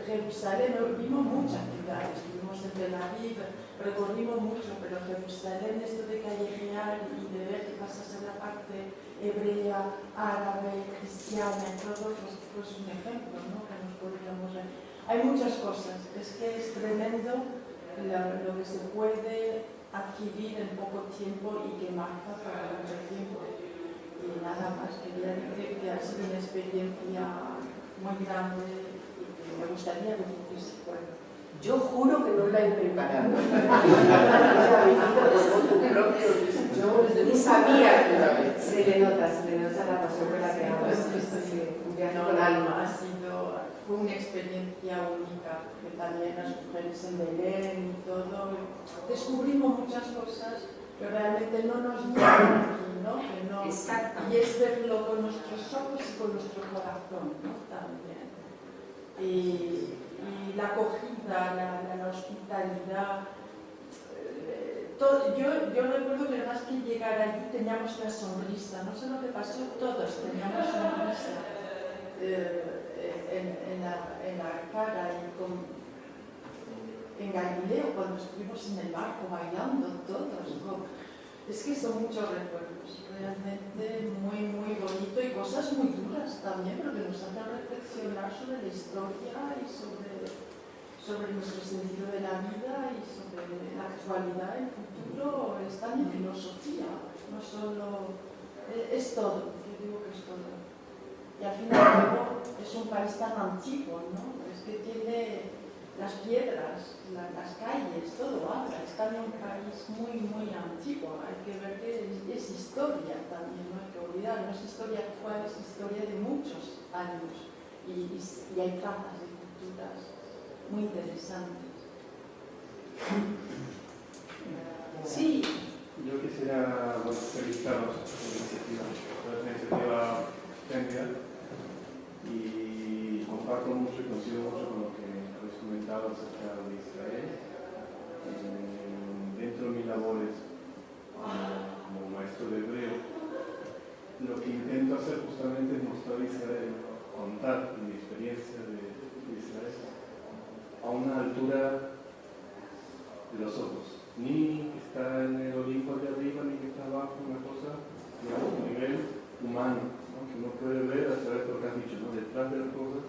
Jerusalén, vimos muchas ciudades, estuvimos en Tel Aviv, recorrimos mucho, pero Jerusalén, esto de callejear y de ver que pasas en la parte hebrea, árabe, cristiana y todo, pues un ejemplo, ¿no? Que nos podríamos ver. Hay muchas cosas, es que es tremendo lo que se puede adquirir en poco tiempo y que marca para mucho tiempo. Y nada más, quería decir que ha sido una experiencia muy grande y que me gustaría repetir si puedo. Yo juro que no la he preparado. Yo ni sabía que iba a haber. Se le nota la pasión con la que hablas. No, el alma fue una experiencia única, que también las mujeres en Belén y todo, descubrimos muchas cosas que realmente no nos llegan aquí, ¿no? Y es verlo con nuestros ojos y con nuestro corazón, ¿no? También. Y la acogida, la hospitalidad. Yo recuerdo que más que llegar allí teníamos la sonrisa, no sé lo que pasó, todos teníamos sonrisa en la cara en Galileo cuando estuvimos en el barco bailando todos. Es que son muchos recuerdos, realmente muy, muy bonito y cosas muy duras también, pero que nos hacen reflexionar sobre la historia y sobre nuestro sentido de la vida y sobre la actualidad, el futuro, es también filosofía, no solo... es todo, yo digo que es todo. Y al final es un país tan antiguo, ¿no? Es que tiene las piedras, las calles, todo habla, es también un país muy, muy antiguo, hay que ver que es historia también, no hay que olvidar, no es historia actual, es historia de muchos años y hay trazas de culturas muy interesantes. Sí. Yo quisiera felicitarlos por esta iniciativa espléndida y comparto mucho y coincido mucho con lo que habéis comentado acerca de Israel. Dentro de mis labores como maestro de hebreo, lo que intento hacer justamente es mostrar Israel, contar mi experiencia de Israel a una altura de los ojos. Ni está en el Olimpo de humano, ¿no? Que uno puede ver a través de lo que has dicho, ¿no? Detrás de las cosas,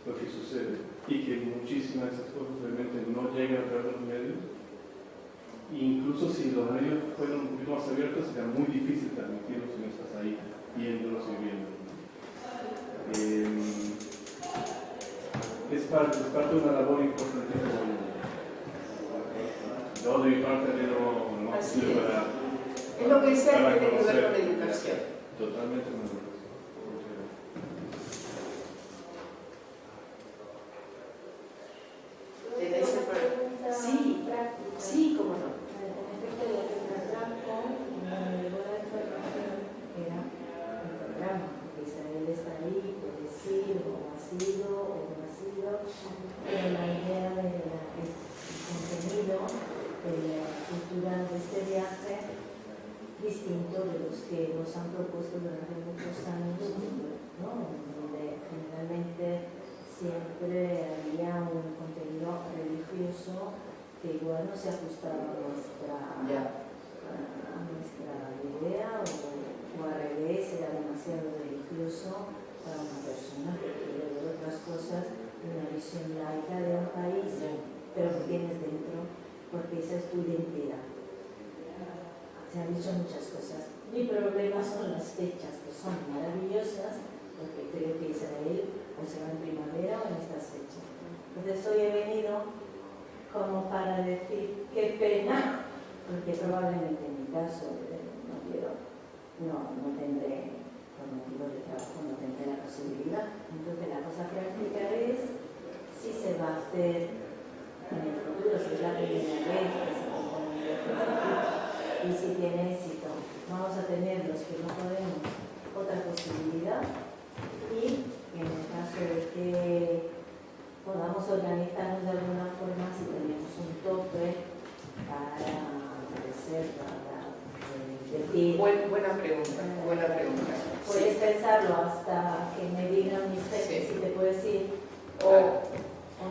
lo que sucede, y que muchísimas de esas cosas realmente no llegan a través de los medios. Incluso si los medios fueran un poquito más abiertos, sería muy difícil transmitirlos si no estás ahí, viéndolos y viéndolos. Es parte de una labor importantísima. Yo de mi parte haré lo más posible para... Es lo que sea que tiene que ver conocer. con la educación. Totalmente con la educación. ¿Tenéis el problema? Sí, sí, cómo no. En efecto, la tendrán con llegó la información que era un programa, porque Israel está ahí, puede ser, o ha sido, o no ha sido, pero la idea del contenido, de la cultura de este viaje, distinto de los que nos han propuesto durante muchos años, ¿no? Donde generalmente siempre había un contenido religioso que igual no se ajustaba a nuestra idea o al revés, era demasiado religioso para una persona que quiere ver otras cosas, una visión laica de un país, pero que tienes dentro, porque esa es tu identidad. Se han dicho muchas cosas. Mi problema son las fechas, que son maravillosas, porque creo que Israel o se va en primavera o en estas fechas. Entonces hoy he venido como para decir qué pena, porque probablemente en mi caso no tendré, por motivos de trabajo, no tendré la posibilidad. Entonces la cosa práctica es si se va a hacer en el futuro, si es la primera vez que se compone y si tiene éxito. Vamos a tener los que no podemos otra posibilidad y en el caso de que podamos organizarnos de alguna forma, si tenemos un tope para reserva, decir, Buena pregunta. puedes Sí. pensarlo hasta que me digan mis jefes Sí. si te puedes ir O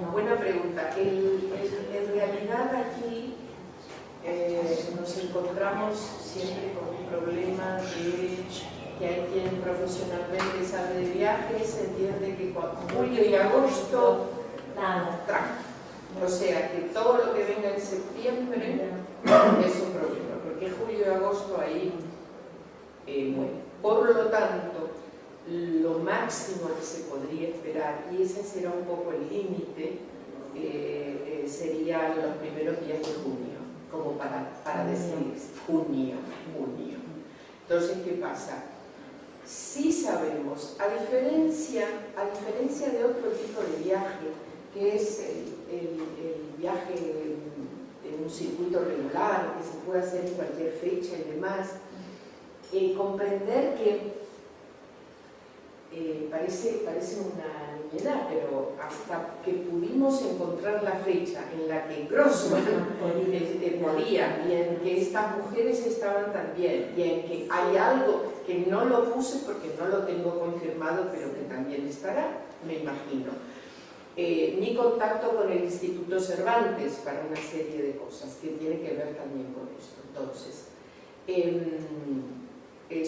no. buena pregunta. En realidad aquí nos encontramos siempre con un problema de que hay quien profesionalmente sabe de viajes, entiende que julio y agosto Nada. o sea que todo lo que venga en septiembre es un problema, porque julio y agosto ahí muere. Por lo tanto, lo máximo que se podría esperar, y ese será un poco el límite, serían los primeros días de junio, como para decir junio. Entonces, ¿qué pasa? Sí sabemos, a diferencia de otro tipo de viaje, que es el viaje en un circuito regular, que se puede hacer en cualquier fecha y demás, comprender que parece una nimiedad, pero hasta que pudimos encontrar la fecha en la que Grossman podía, y en que estas mujeres estaban también, y en que hay algo que no lo puse porque no lo tengo confirmado, pero que también estará, me imagino. Mi contacto con el Instituto Cervantes para una serie de cosas que tiene que ver también con esto. Entonces,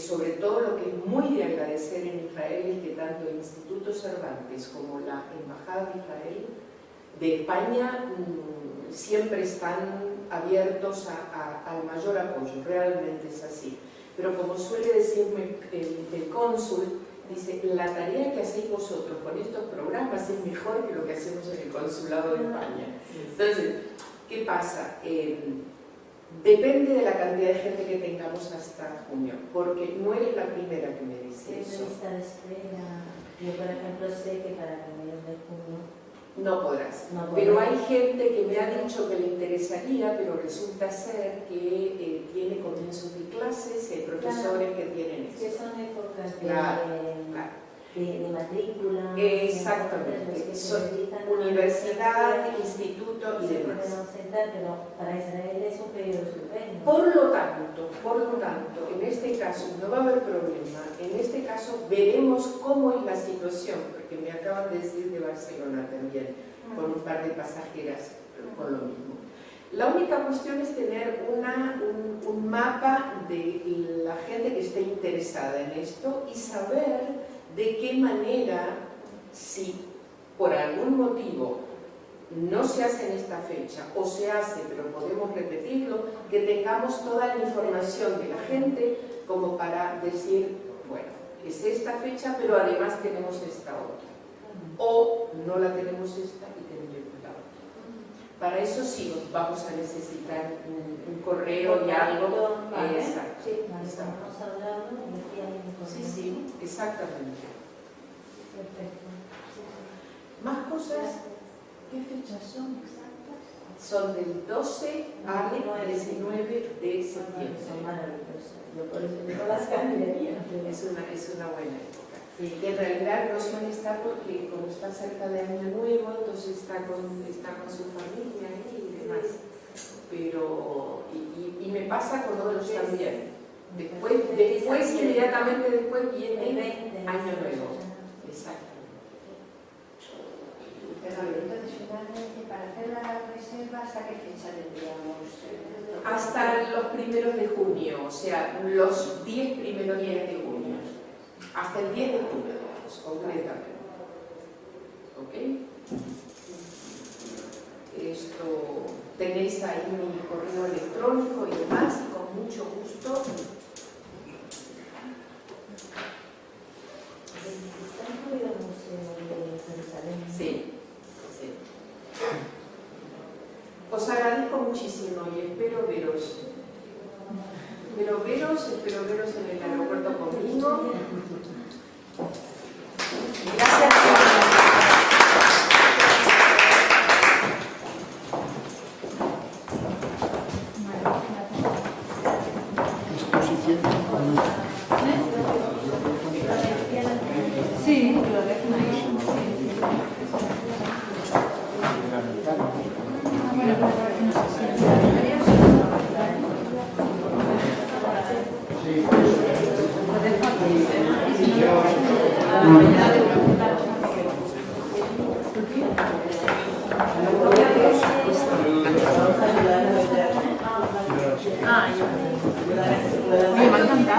sobre todo lo que es muy de agradecer en Israel es que tanto el Instituto Cervantes como la Embajada de Israel, de España, siempre están abiertos al mayor apoyo, realmente es así. Pero como suele decirme el cónsul, dice, la tarea que hacéis vosotros con estos programas es mejor que lo que hacemos en el Consulado de España. Entonces, ¿qué pasa? Depende de la cantidad de gente que tengamos hasta junio, porque no eres la primera que me dice eso. Lista de espera. Yo, por ejemplo, sé que para medios de junio No podrás. no Pero podré. hay gente que me ha dicho que le interesaría, pero resulta ser que tiene comienzos de clases, hay profesores que tienen Es que eso. son épocas Claro. de matrícula. Exactamente. Son universidad, instituto y demás. Pero para Israel es un periodo estupendo. Por lo tanto, en este caso no va a haber problema. En este caso veremos cómo es la situación, porque me acaban de decir de Barcelona también, con un par de pasajeras con lo mismo. La única cuestión es tener un un mapa de la gente que esté interesada en esto y saber de qué manera, si por algún motivo no se hace en esta fecha o se hace pero podemos repetirlo, que tengamos toda la información de la gente como para decir, bueno, es esta fecha pero además tenemos esta otra, o no la tenemos esta y tenemos la otra. Para eso sí vamos a necesitar un correo y algo. Vale. Exacto. Sí, estamos hablando y decía Sí, sí, exactamente. Perfecto. Más cosas ¿Qué fechas son exactas? son del 12 al 19 de Son septiembre. maravillosas. Yo por eso digo las cambiaría. Es una buena época. Sí. Que en realidad no suele estar porque como está cerca de Año Nuevo, entonces está con su familia y demás. Pero, y me pasa con otros también. Después, inmediatamente después viene Año Nuevo. Exacto. Pero entonces finalmente para hacer la reserva, ¿hasta qué fecha tendríamos? Hasta los primeros de junio, o sea, los 10 primeros días de junio. Hasta el 10 de junio, digamos, concretamente. ¿Ok? Esto, tenéis ahí mi correo electrónico y demás, y con mucho gusto. ¿Está incluido el Museo de Jerusalén? Sí, sí. Os agradezco muchísimo y espero veros. Espero veros en el aeropuerto conmigo. Gracias.